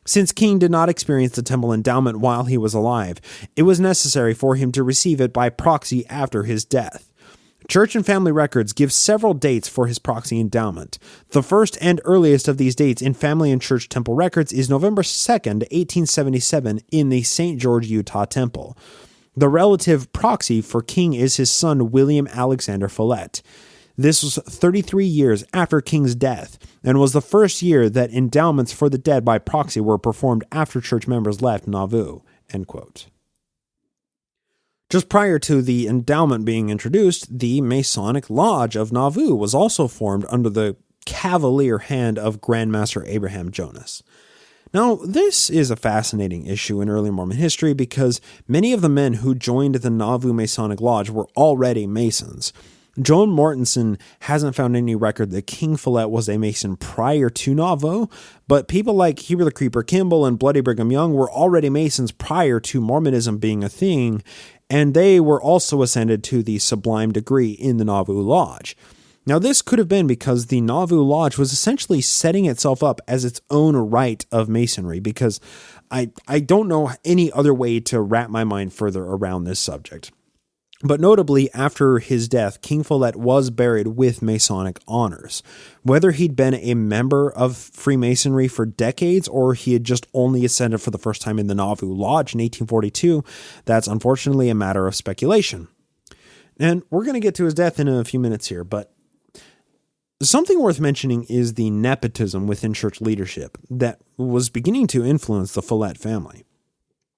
Since King did not experience the temple endowment while he was alive, it was necessary for him to receive it by proxy after his death. Church and family records give several dates for his proxy endowment. The first and earliest of these dates in family and church temple records is November 2nd, 1877 in the St. George, Utah temple. The relative proxy for King is his son William Alexander Follet. This was 33 years after King's death and was the first year that endowments for the dead by proxy were performed after church members left Nauvoo." End quote. Just prior to the endowment being introduced, the Masonic Lodge of Nauvoo was also formed under the cavalier hand of Grand Master Abraham Jonas. Now, this is a fascinating issue in early Mormon history because many of the men who joined the Nauvoo Masonic Lodge were already Masons. Joan Mortensen hasn't found any record that King Follet was a Mason prior to Nauvoo, but people like Heber the Creeper Kimball and Bloody Brigham Young were already Masons prior to Mormonism being a thing, and they were also ascended to the sublime degree in the Nauvoo Lodge. Now, this could have been because the Nauvoo Lodge was essentially setting itself up as its own rite of Masonry, because I don't know any other way to wrap my mind further around this subject. But notably, after his death, King Follet was buried with Masonic honors. Whether he'd been a member of Freemasonry for decades or he had just only ascended for the first time in the Nauvoo Lodge in 1842, that's unfortunately a matter of speculation. And we're going to get to his death in a few minutes here, but something worth mentioning is the nepotism within church leadership that was beginning to influence the Follet family.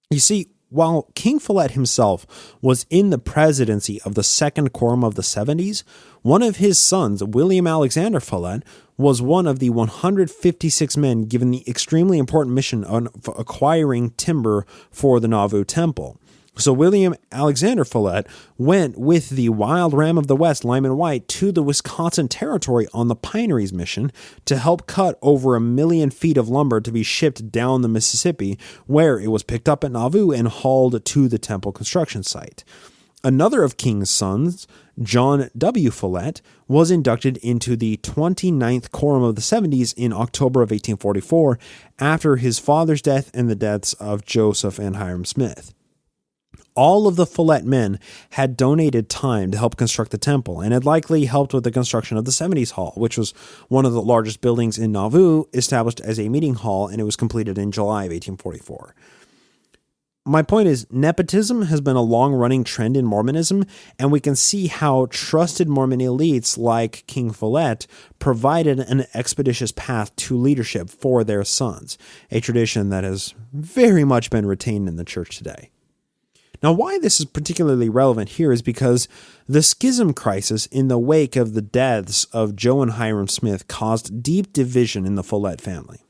You see, while King Follet himself was in the presidency of the Second Quorum of the 70s, one of his sons, William Alexander Follet, was one of the 156 men given the extremely important mission of acquiring timber for the Nauvoo Temple. So William Alexander Follet went with the Wild Ram of the West, Lyman White, to the Wisconsin Territory on the Pineries mission to help cut over 1 million feet of lumber to be shipped down the Mississippi, where it was picked up at Nauvoo and hauled to the temple construction site. Another of King's sons, John W. Follet, was inducted into the 29th Quorum of the 70s in October of 1844 after his father's death and the deaths of Joseph and Hiram Smith. All of the Follet men had donated time to help construct the temple and had likely helped with the construction of the 70s Hall, which was one of the largest buildings in Nauvoo, established as a meeting hall, and it was completed in July of 1844. My point is, nepotism has been a long-running trend in Mormonism, and we can see how trusted Mormon elites like King Follet provided an expeditious path to leadership for their sons, a tradition that has very much been retained in the church today. Now, why this is particularly relevant here is because the schism crisis in the wake of the deaths of Joe and Hiram Smith caused deep division in the Follet family.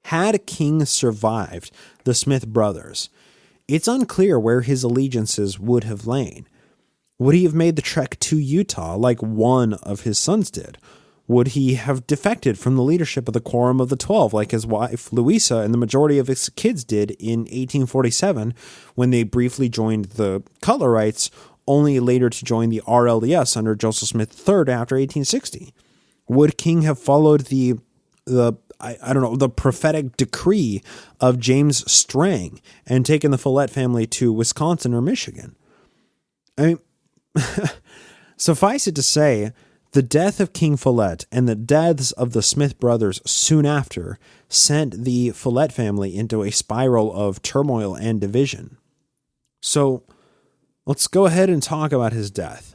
Had King survived the Smith brothers, it's unclear where his allegiances would have lain. Would he have made the trek to Utah like one of his sons did? Would he have defected from the leadership of the Quorum of the 12 like his wife Louisa and the majority of his kids did in 1847 when they briefly joined the Cutlerites, only later to join the RLDS under Joseph Smith III after 1860? Would King have followed the prophetic decree of James Strang and taken the Follet family to Wisconsin or Michigan? I mean, suffice it to say, the death of King Follet and the deaths of the Smith brothers soon after sent the Follet family into a spiral of turmoil and division. So let's go ahead and talk about his death.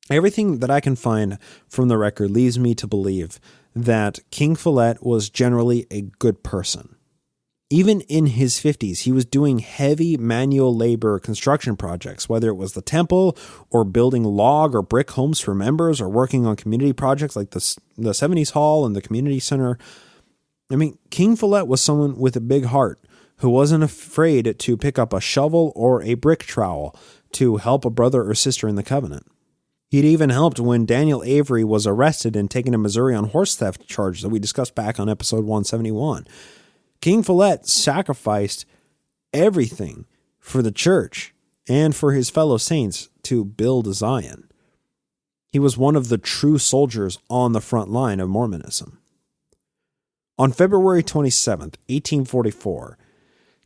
Everything that I can find from the record leads me to believe that King Follet was generally a good person. Even in his 50s, he was doing heavy manual labor construction projects, whether it was the temple or building log or brick homes for members or working on community projects like the 70s Hall and the community center. I mean, King Follet was someone with a big heart who wasn't afraid to pick up a shovel or a brick trowel to help a brother or sister in the covenant. He'd even helped when Daniel Avery was arrested and taken to Missouri on horse theft charges that we discussed back on episode 171. King Follet sacrificed everything for the church and for his fellow saints to build Zion. He was one of the true soldiers on the front line of Mormonism. On February 27th, 1844,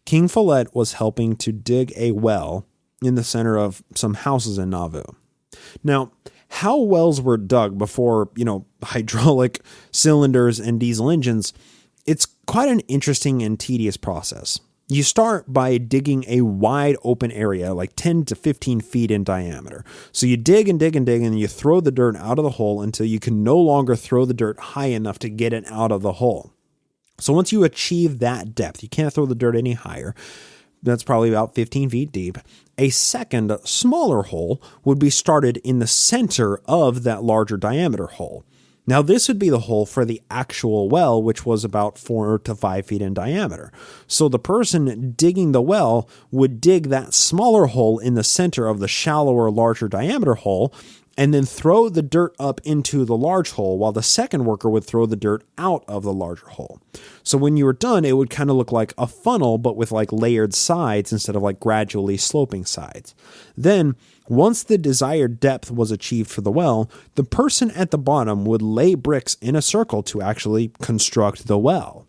King Follet was helping to dig a well in the center of some houses in Nauvoo. Now, how wells were dug before, hydraulic cylinders and diesel engines, it's quite an interesting and tedious process. You start by digging a wide open area, like 10 to 15 feet in diameter. So you dig and dig and dig, and you throw the dirt out of the hole until you can no longer throw the dirt high enough to get it out of the hole. So once you achieve that depth, you can't throw the dirt any higher. That's probably about 15 feet deep. A second, smaller hole would be started in the center of that larger diameter hole. Now, this would be the hole for the actual well, which was about 4 to 5 feet in diameter. So the person digging the well would dig that smaller hole in the center of the shallower, larger diameter hole, and then throw the dirt up into the large hole, while the second worker would throw the dirt out of the larger hole. So when you were done, it would kind of look like a funnel, but with like layered sides instead of like gradually sloping sides. Then, once the desired depth was achieved for the well, the person at the bottom would lay bricks in a circle to actually construct the well.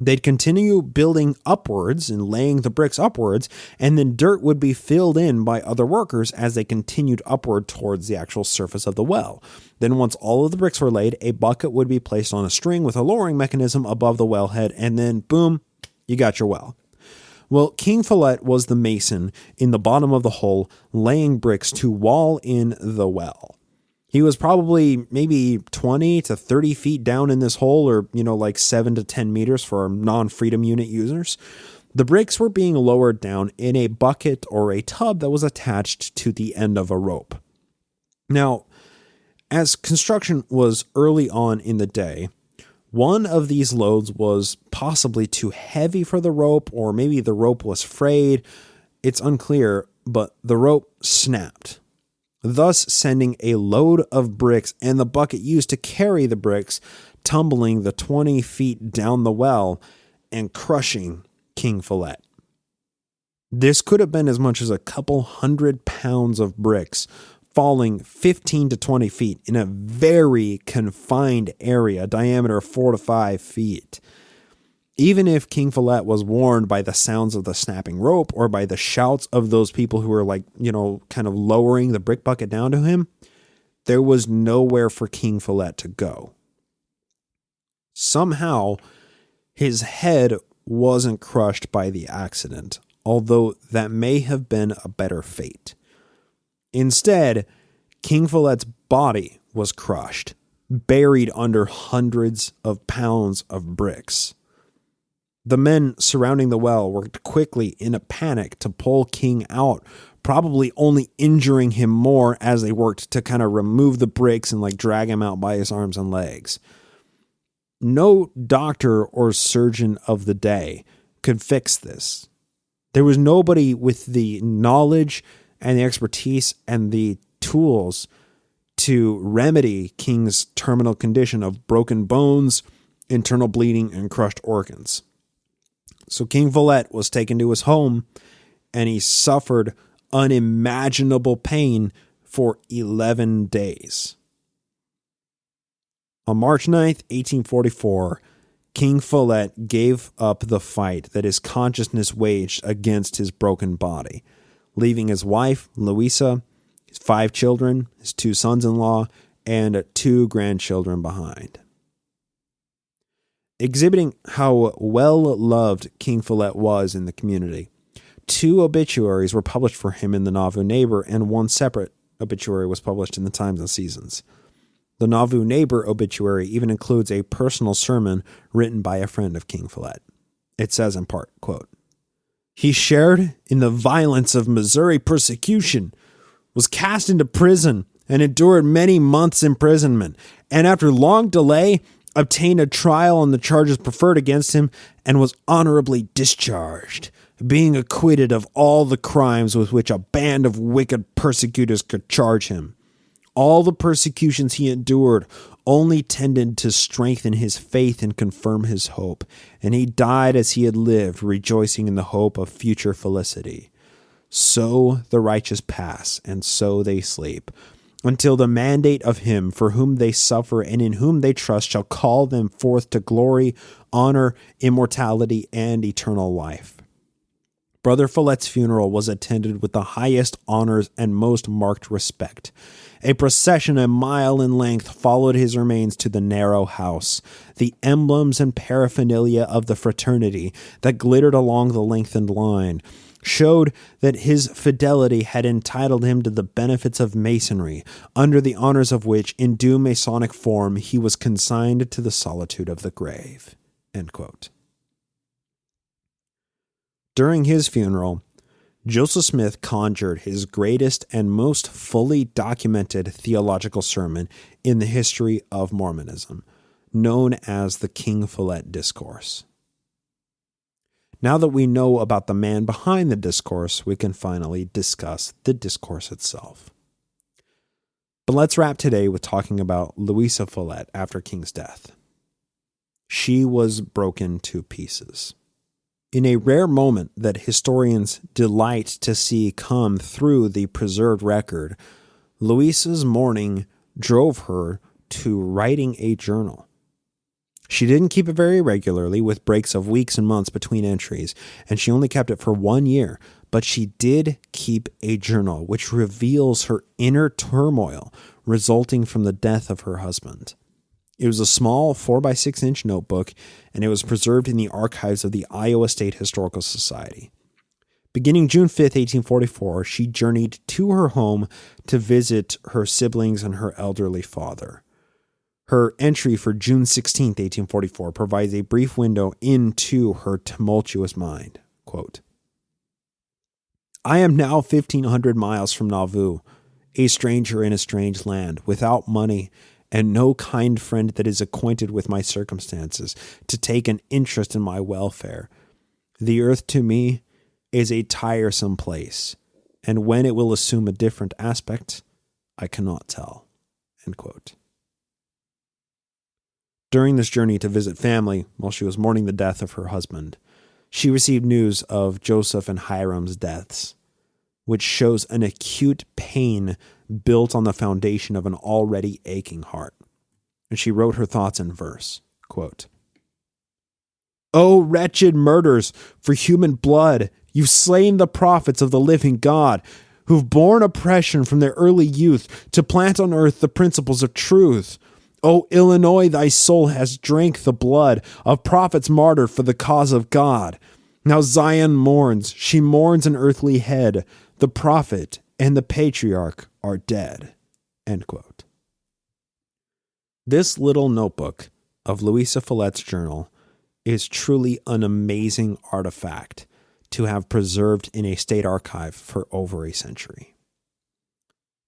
They'd continue building upwards and laying the bricks upwards, and then dirt would be filled in by other workers as they continued upward towards the actual surface of the well. Then once all of the bricks were laid, a bucket would be placed on a string with a lowering mechanism above the wellhead, and then boom, you got your well. Well, King Follet was the mason in the bottom of the hole, laying bricks to wall in the well. He was probably maybe 20 to 30 feet down in this hole, or, like 7 to 10 meters for our non-Freedom Unit users. The bricks were being lowered down in a bucket or a tub that was attached to the end of a rope. Now, as construction was early on in the day, one of these loads was possibly too heavy for the rope, or maybe the rope was frayed. It's unclear, but the rope snapped, thus sending a load of bricks and the bucket used to carry the bricks tumbling the 20 feet down the well and crushing King Follet. This could have been as much as a couple 100 pounds of bricks falling 15 to 20 feet in a very confined area, a diameter of 4 to 5 feet. Even if King Follet was warned by the sounds of the snapping rope or by the shouts of those people who were kind of lowering the brick bucket down to him, there was nowhere for King Follet to go. Somehow, his head wasn't crushed by the accident, although that may have been a better fate. Instead, King Follet's body was crushed, buried under hundreds of pounds of bricks. The men surrounding the well worked quickly in a panic to pull King out, probably only injuring him more as they worked to kind of remove the bricks and drag him out by his arms and legs. No doctor or surgeon of the day could fix this. There was nobody with the knowledge and the expertise and the tools to remedy King's terminal condition of broken bones, internal bleeding, and crushed organs. So King Follet was taken to his home, and he suffered unimaginable pain for 11 days. On March 9th, 1844, King Follet gave up the fight that his consciousness waged against his broken body, leaving his wife, Louisa, his 5 children, his 2 sons-in-law, and 2 grandchildren behind. Exhibiting how well-loved King Follet was in the community, 2 obituaries were published for him in the Nauvoo Neighbor, and 1 separate obituary was published in the Times and Seasons. The Nauvoo Neighbor obituary even includes a personal sermon written by a friend of King Follet. It says in part, quote, "He shared in the violence of Missouri persecution, was cast into prison, and endured many months' imprisonment, and after long delay obtained a trial on the charges preferred against him, and was honorably discharged, being acquitted of all the crimes with which a band of wicked persecutors could charge him. All the persecutions he endured only tended to strengthen his faith and confirm his hope, and he died as he had lived, rejoicing in the hope of future felicity. So the righteous pass, and so they sleep, until the mandate of him for whom they suffer and in whom they trust shall call them forth to glory, honor, immortality, and eternal life." Brother Follet's funeral was attended with the highest honors and most marked respect. A procession a mile in length followed his remains to the narrow house. The emblems and paraphernalia of the fraternity that glittered along the lengthened line showed that his fidelity had entitled him to the benefits of Masonry, under the honors of which, in due Masonic form, he was consigned to the solitude of the grave. End quote. During his funeral, Joseph Smith conjured his greatest and most fully documented theological sermon in the history of Mormonism, known as the King Follet Discourse. Now that we know about the man behind the discourse, we can finally discuss the discourse itself. But let's wrap today with talking about Louisa Follet after King's death. She was broken to pieces. In a rare moment that historians delight to see come through the preserved record, Louisa's mourning drove her to writing a journal. She didn't keep it very regularly, with breaks of weeks and months between entries, and she only kept it for 1 year, but she did keep a journal which reveals her inner turmoil resulting from the death of her husband. It was a small 4x6-inch notebook, and it was preserved in the archives of the Iowa State Historical Society. Beginning June 5th, 1844, she journeyed to her home to visit her siblings and her elderly father. Her entry for June 16th, 1844, provides a brief window into her tumultuous mind. Quote, "I am now 1,500 miles from Nauvoo, a stranger in a strange land, without money, and no kind friend that is acquainted with my circumstances to take an interest in my welfare. The earth to me is a tiresome place, and when it will assume a different aspect, I cannot tell." End quote. During this journey to visit family, while she was mourning the death of her husband, she received news of Joseph and Hiram's deaths, which shows an acute pain built on the foundation of an already aching heart. And she wrote her thoughts in verse, quote, "O wretched murders for human blood, you've slain the prophets of the living God, who've borne oppression from their early youth to plant on earth the principles of truth. O Illinois, thy soul has drank the blood of prophets martyred for the cause of God. Now Zion mourns, she mourns an earthly head. The prophet and the patriarch are dead." End quote. This little notebook of Louisa Follet's journal is truly an amazing artifact to have preserved in a state archive for over a century.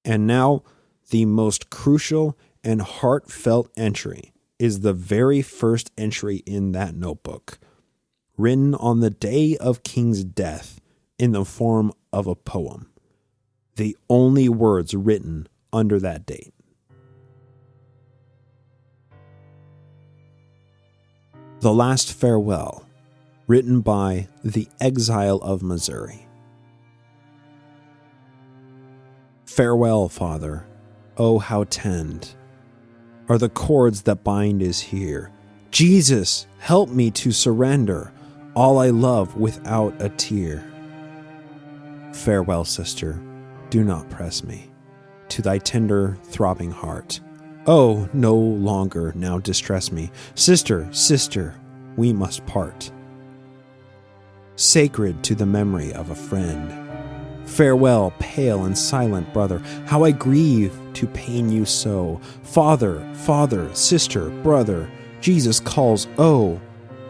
And now, the most crucial and heartfelt entry is the very first entry in that notebook, written on the day of King's death in the form of a poem, the only words written under that date. The Last Farewell, written by the Exile of Missouri. Farewell, Father, oh how tend are the cords that bind is here. Jesus, help me to surrender all I love without a tear. Farewell, sister, do not press me to thy tender throbbing heart. Oh, no longer now distress me. Sister, sister, we must part. Sacred to the memory of a friend. Farewell, pale and silent brother, how I grieve to pain you so. Father, father, sister, brother, Jesus calls, oh,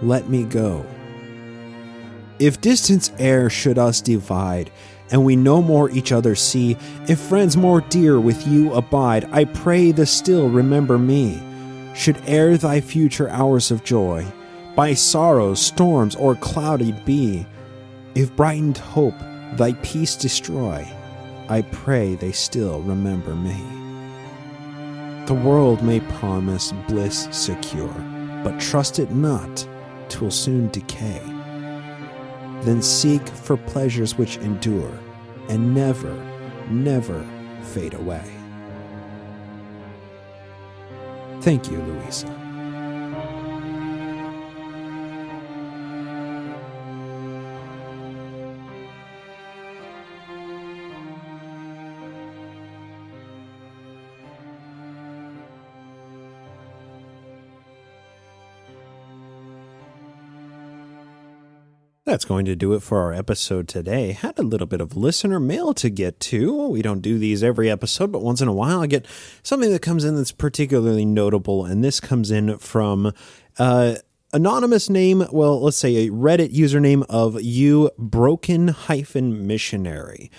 let me go. If distance e'er should us divide, and we no more each other see, if friends more dear with you abide, I pray the still remember me. Should e'er thy future hours of joy by sorrows, storms, or clouded be, if brightened hope thy peace destroy, I pray they still remember me. The world may promise bliss secure, but trust it not, 'twill soon decay. Then seek for pleasures which endure and never, never fade away. Thank you, Louisa. That's going to do it for our episode today. Had a little bit of listener mail to get to. We don't do these every episode, but once in a while I get something that comes in that's particularly notable, and this comes in from anonymous name, well, let's say a Reddit username of you broken-missionary.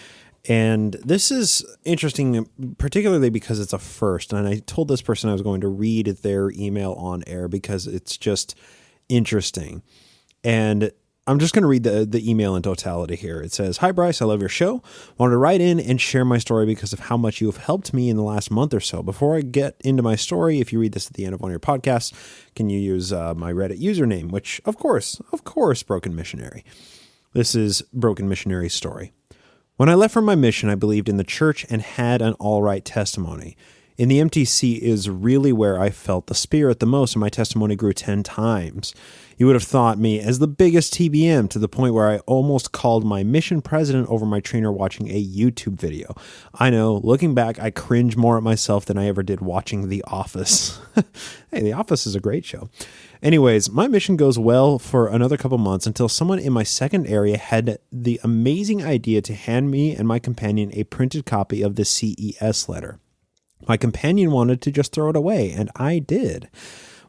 And this is interesting, particularly because it's a first, and I told this person I was going to read their email on air because it's just interesting. And I'm just going to read the email in totality here. It says, "Hi, Bryce. I love your show. Wanted to write in and share my story because of how much you have helped me in the last month or so. Before I get into my story, if you read this at the end of one of your podcasts, can you use my Reddit username?" Which, of course, Broken Missionary. This is Broken Missionary's story. "When I left for my mission, I believed in the church and had an all right testimony. In the MTC is really where I felt the Spirit the most, and my testimony grew 10 times. You would have thought me as the biggest TBM, to the point where I almost called my mission president over my trainer watching a YouTube video. I know, looking back, I cringe more at myself than I ever did watching The Office." Hey, The Office is a great show. "Anyways, my mission goes well for another couple months until someone in my second area had the amazing idea to hand me and my companion a printed copy of the CES letter. My companion wanted to just throw it away, and I did.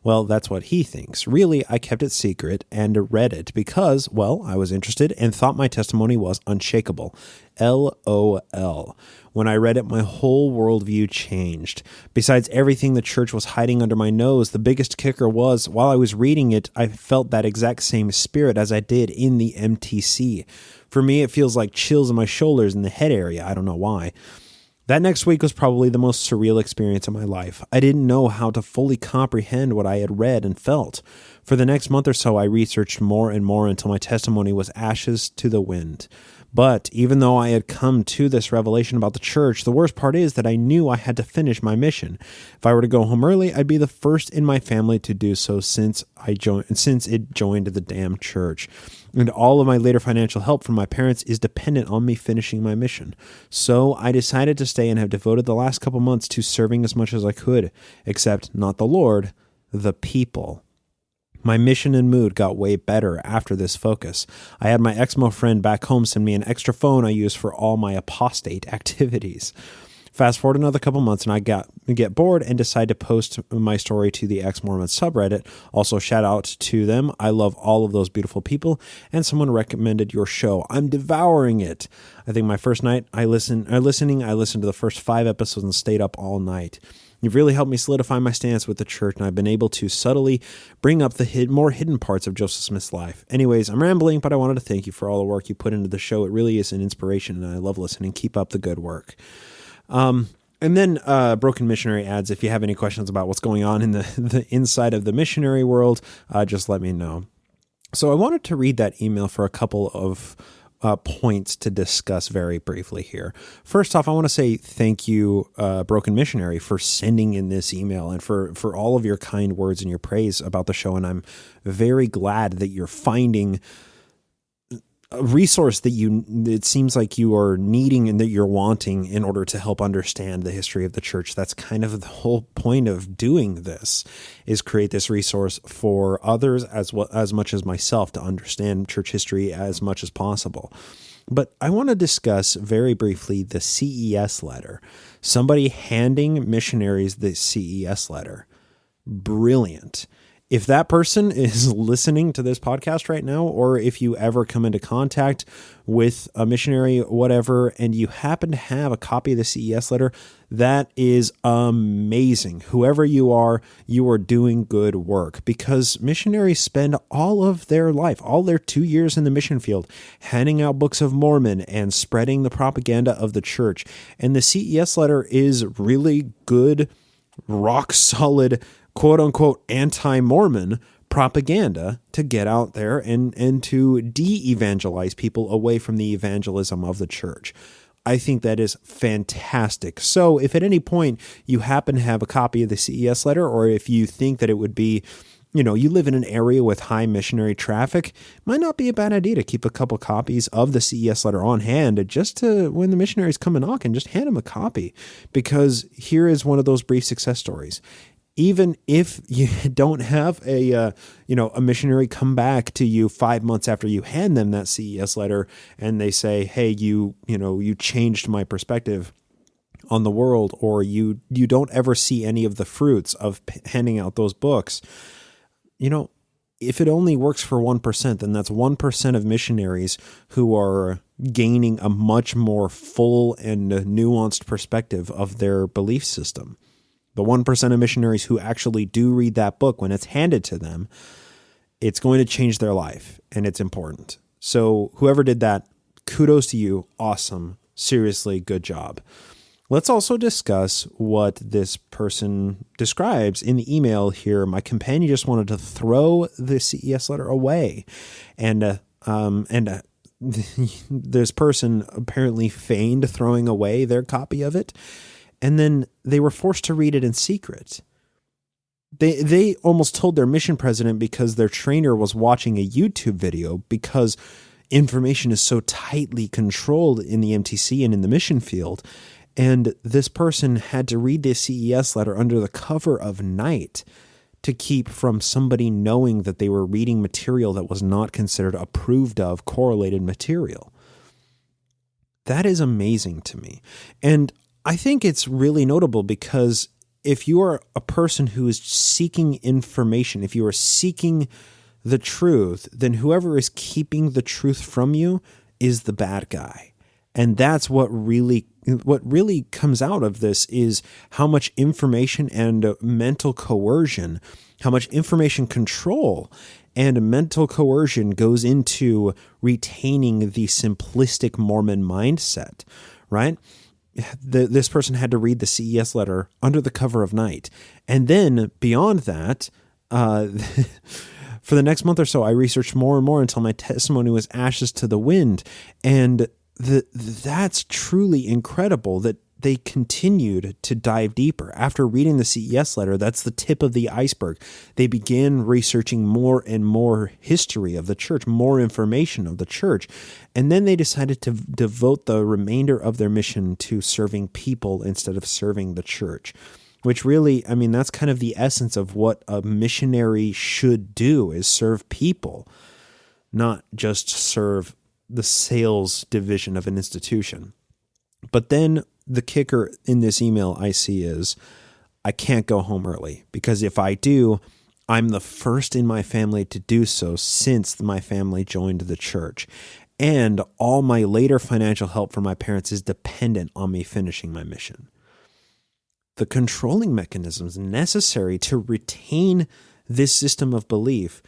Well, that's what he thinks. Really, I kept it secret and read it because, well, I was interested and thought my testimony was unshakable. LOL. When I read it, my whole worldview changed. Besides everything the church was hiding under my nose, the biggest kicker was, while I was reading it, I felt that exact same spirit as I did in the MTC. For me, it feels like chills in my shoulders and the head area. I don't know why. That next week was probably the most surreal experience of my life. I didn't know how to fully comprehend what I had read and felt. For the next month or so, I researched more and more until my testimony was ashes to the wind. But even though I had come to this revelation about the church, the worst part is that I knew I had to finish my mission. If I were to go home early, I'd be the first in my family to do so since it joined the damn church. And all of my later financial help from my parents is dependent on me finishing my mission. So I decided to stay and have devoted the last couple months to serving as much as I could, except not the Lord, the people. My mission and mood got way better after this focus. I had my Exmo friend back home send me an extra phone I use for all my apostate activities. Fast forward another couple months and I get bored and decide to post my story to the Ex-Mormon subreddit. Also, shout out to them. I love all of those beautiful people, and someone recommended your show. I'm devouring it. I think my first night I listened to the first 5 episodes and stayed up all night. You've really helped me solidify my stance with the church, and I've been able to subtly bring up the more hidden parts of Joseph Smith's life. Anyways, I'm rambling, but I wanted to thank you for all the work you put into the show. It really is an inspiration, and I love listening. Keep up the good work. And then Broken Missionary adds, if you have any questions about what's going on in the inside of the missionary world, just let me know. So I wanted to read that email for a couple of points to discuss very briefly here. First off, I want to say thank you, Broken Missionary, for sending in this email and for all of your kind words and your praise about the show. And I'm very glad that you're finding a resource that it seems like you are needing and that you're wanting in order to help understand the history of the church. That's kind of the whole point of doing this, is create this resource for others as much as myself to understand church history as much as possible. But I want to discuss very briefly the CES letter. Somebody handing missionaries the CES letter. Brilliant. If that person is listening to this podcast right now, or if you ever come into contact with a missionary, whatever, and you happen to have a copy of the CES letter, that is amazing. Whoever you are doing good work, because missionaries spend all of their life, all their 2 years in the mission field, handing out books of Mormon and spreading the propaganda of the church. And the CES letter is really good, rock solid, quote unquote anti-Mormon propaganda to get out there and to de-evangelize people away from the evangelism of the church. I think that is fantastic. So if at any point you happen to have a copy of the CES letter, or if you think that it would be, you live in an area with high missionary traffic, it might not be a bad idea to keep a couple copies of the CES letter on hand, just to, when the missionaries come and knock, and just hand them a copy. Because here is one of those brief success stories. Even if you don't have a missionary come back to you 5 months after you hand them that CES letter and they say, hey, you changed my perspective on the world, or you don't ever see any of the fruits of handing out those books, if it only works for 1%, then that's 1% of missionaries who are gaining a much more full and nuanced perspective of their belief system. The 1% of missionaries who actually do read that book when it's handed to them, it's going to change their life, and it's important. So whoever did that, kudos to you. Awesome. Seriously, good job. Let's also discuss what this person describes in the email here. My companion just wanted to throw the CES letter away, and this person apparently feigned throwing away their copy of it. And then they were forced to read it in secret. They almost told their mission president because their trainer was watching a YouTube video, because information is so tightly controlled in the MTC and in the mission field. And this person had to read this CES letter under the cover of night to keep from somebody knowing that they were reading material that was not considered approved of correlated material. That is amazing to me. And I think it's really notable because if you are a person who is seeking information, if you are seeking the truth, then whoever is keeping the truth from you is the bad guy. And that's what really comes out of this, is how much information and mental coercion, how much information control and mental coercion goes into retaining the simplistic Mormon mindset, right? This person had to read the CES letter under the cover of night. And then beyond that, For the next month or so, I researched more and more until my testimony was ashes to the wind. And that's truly incredible that they continued to dive deeper. After reading the CES letter, that's the tip of the iceberg. They began researching more and more history of the church, more information of the church. And then they decided to devote the remainder of their mission to serving people instead of serving the church, which really, I mean, that's kind of the essence of what a missionary should do, is serve people, not just serve the sales division of an institution. But then the kicker in this email I see is I can't go home early, because if I do, I'm the first in my family to do so since my family joined the church. And all my later financial help from my parents is dependent on me finishing my mission. The controlling mechanisms necessary to retain this system of belief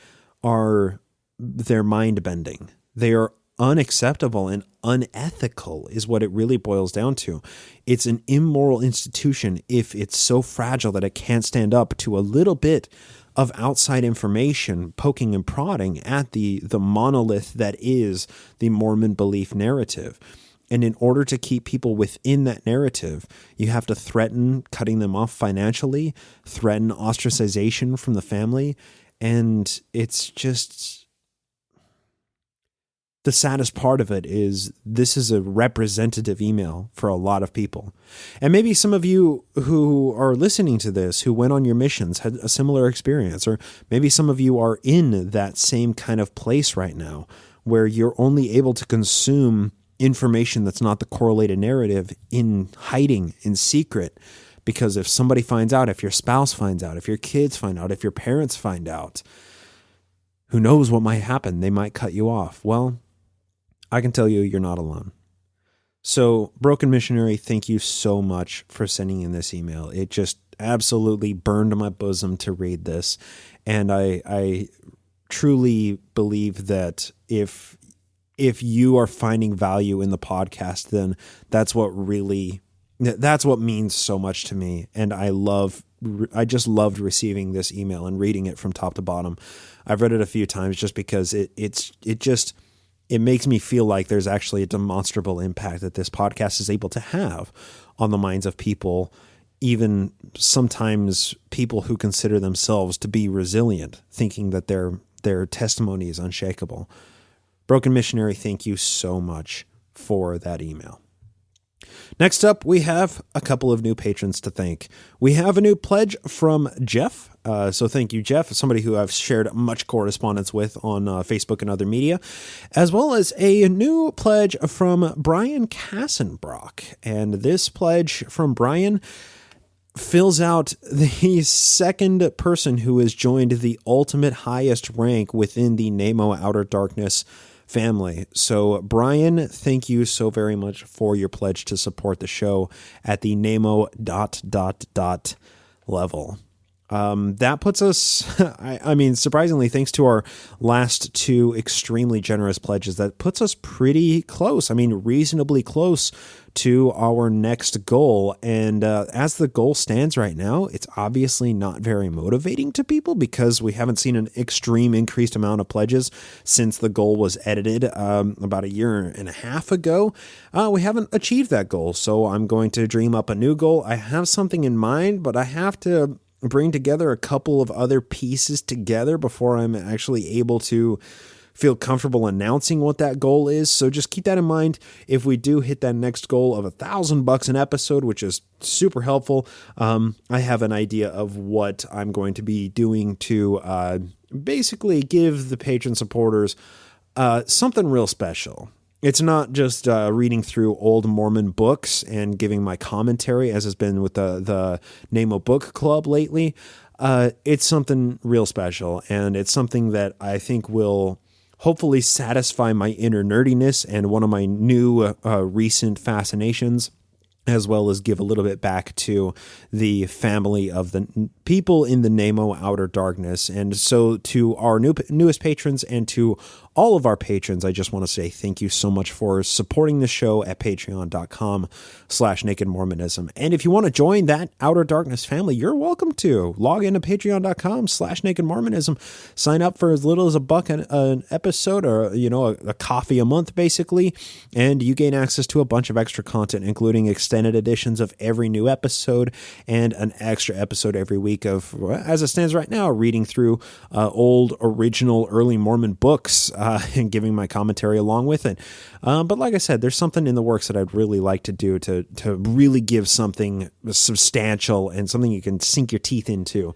they're mind-bending. They are unacceptable and unethical is what it really boils down to. It's an immoral institution if it's so fragile that it can't stand up to a little bit of outside information poking and prodding at the monolith that is the Mormon belief narrative. And in order to keep people within that narrative, you have to threaten cutting them off financially, threaten ostracization from the family, and it's just... The saddest part of it is this is a representative email for a lot of people. And maybe some of you who are listening to this, who went on your missions, had a similar experience, or maybe some of you are in that same kind of place right now where you're only able to consume information that's not the correlated narrative in hiding, in secret, because if somebody finds out, if your spouse finds out, if your kids find out, if your parents find out, who knows what might happen? They might cut you off. Well, I can tell you, you're not alone. So, Broken Missionary, thank you so much for sending in this email. It just absolutely burned my bosom to read this. And I truly believe that if you are finding value in the podcast, then that's what means so much to me. And I just loved receiving this email and reading it from top to bottom. I've read it a few times just because it makes me feel like there's actually a demonstrable impact that this podcast is able to have on the minds of people, even sometimes people who consider themselves to be resilient, thinking that their testimony is unshakable. Broken Missionary, thank you so much for that email. Next up, we have a couple of new patrons to thank. We have a new pledge from Jeff. So thank you, Jeff, somebody who I've shared much correspondence with on Facebook and other media, as well as a new pledge from Brian Kassenbrock. And this pledge from Brian fills out the second person who has joined the ultimate highest rank within the Nemo Outer Darkness family. So Brian, thank you so very much for your pledge to support the show at the Nemo ... level. That puts us, I mean, surprisingly, thanks to our last two extremely generous pledges, that puts us pretty close. I mean, reasonably close to our next goal. And as the goal stands right now, it's obviously not very motivating to people because we haven't seen an extreme increased amount of pledges since the goal was edited about a year and a half ago. We haven't achieved that goal. So I'm going to dream up a new goal. I have something in mind, but I have to bring together a couple of other pieces together before I'm actually able to feel comfortable announcing what that goal is. So just keep that in mind. If we do hit that next goal of $1,000 an episode, which is super helpful, I have an idea of what I'm going to be doing to basically give the patron supporters something real special. It's not just reading through old Mormon books and giving my commentary, as has been with the Nemo Book Club lately. It's something real special, and it's something that I think will hopefully satisfy my inner nerdiness and one of my new recent fascinations, as well as give a little bit back to the family of the people in the Nemo Outer Darkness. And so to our newest patrons and to all of our patrons, I just want to say thank you so much for supporting the show at patreon.com/Naked Mormonism. And if you want to join that Outer Darkness family, you're welcome to. Log into patreon.com/Naked Mormonism. Sign up for as little as $1 an episode, or, a coffee a month, basically. And you gain access to a bunch of extra content, including extended editions of every new episode and an extra episode every week of, as it stands right now, reading through old, original, early Mormon books and giving my commentary along with it. But like I said, there's something in the works that I'd really like to do to really give something substantial and something you can sink your teeth into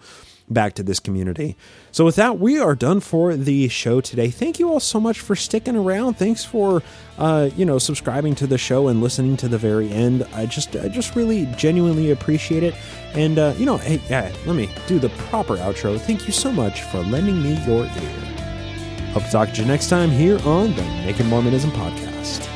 back to this community. So with that, we are done for the show today. Thank you all so much for sticking around. Thanks for, subscribing to the show and listening to the very end. I just really genuinely appreciate it. And, hey, let me do the proper outro. Thank you so much for lending me your ear. Hope to talk to you next time here on the Naked Mormonism Podcast.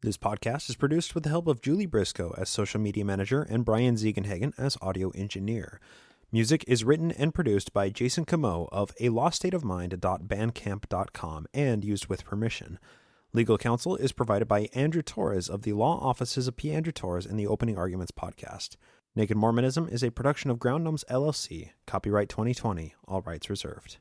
This podcast is produced with the help of Julie Briscoe as social media manager and Brian Ziegenhagen as audio engineer. Music is written and produced by Jason Camo of aloststateofmind.bandcamp.com and used with permission. Legal counsel is provided by Andrew Torres of the Law Offices of P. Andrew Torres and the Opening Arguments podcast. Naked Mormonism is a production of Ground Gnomes LLC. Copyright 2020. All rights reserved.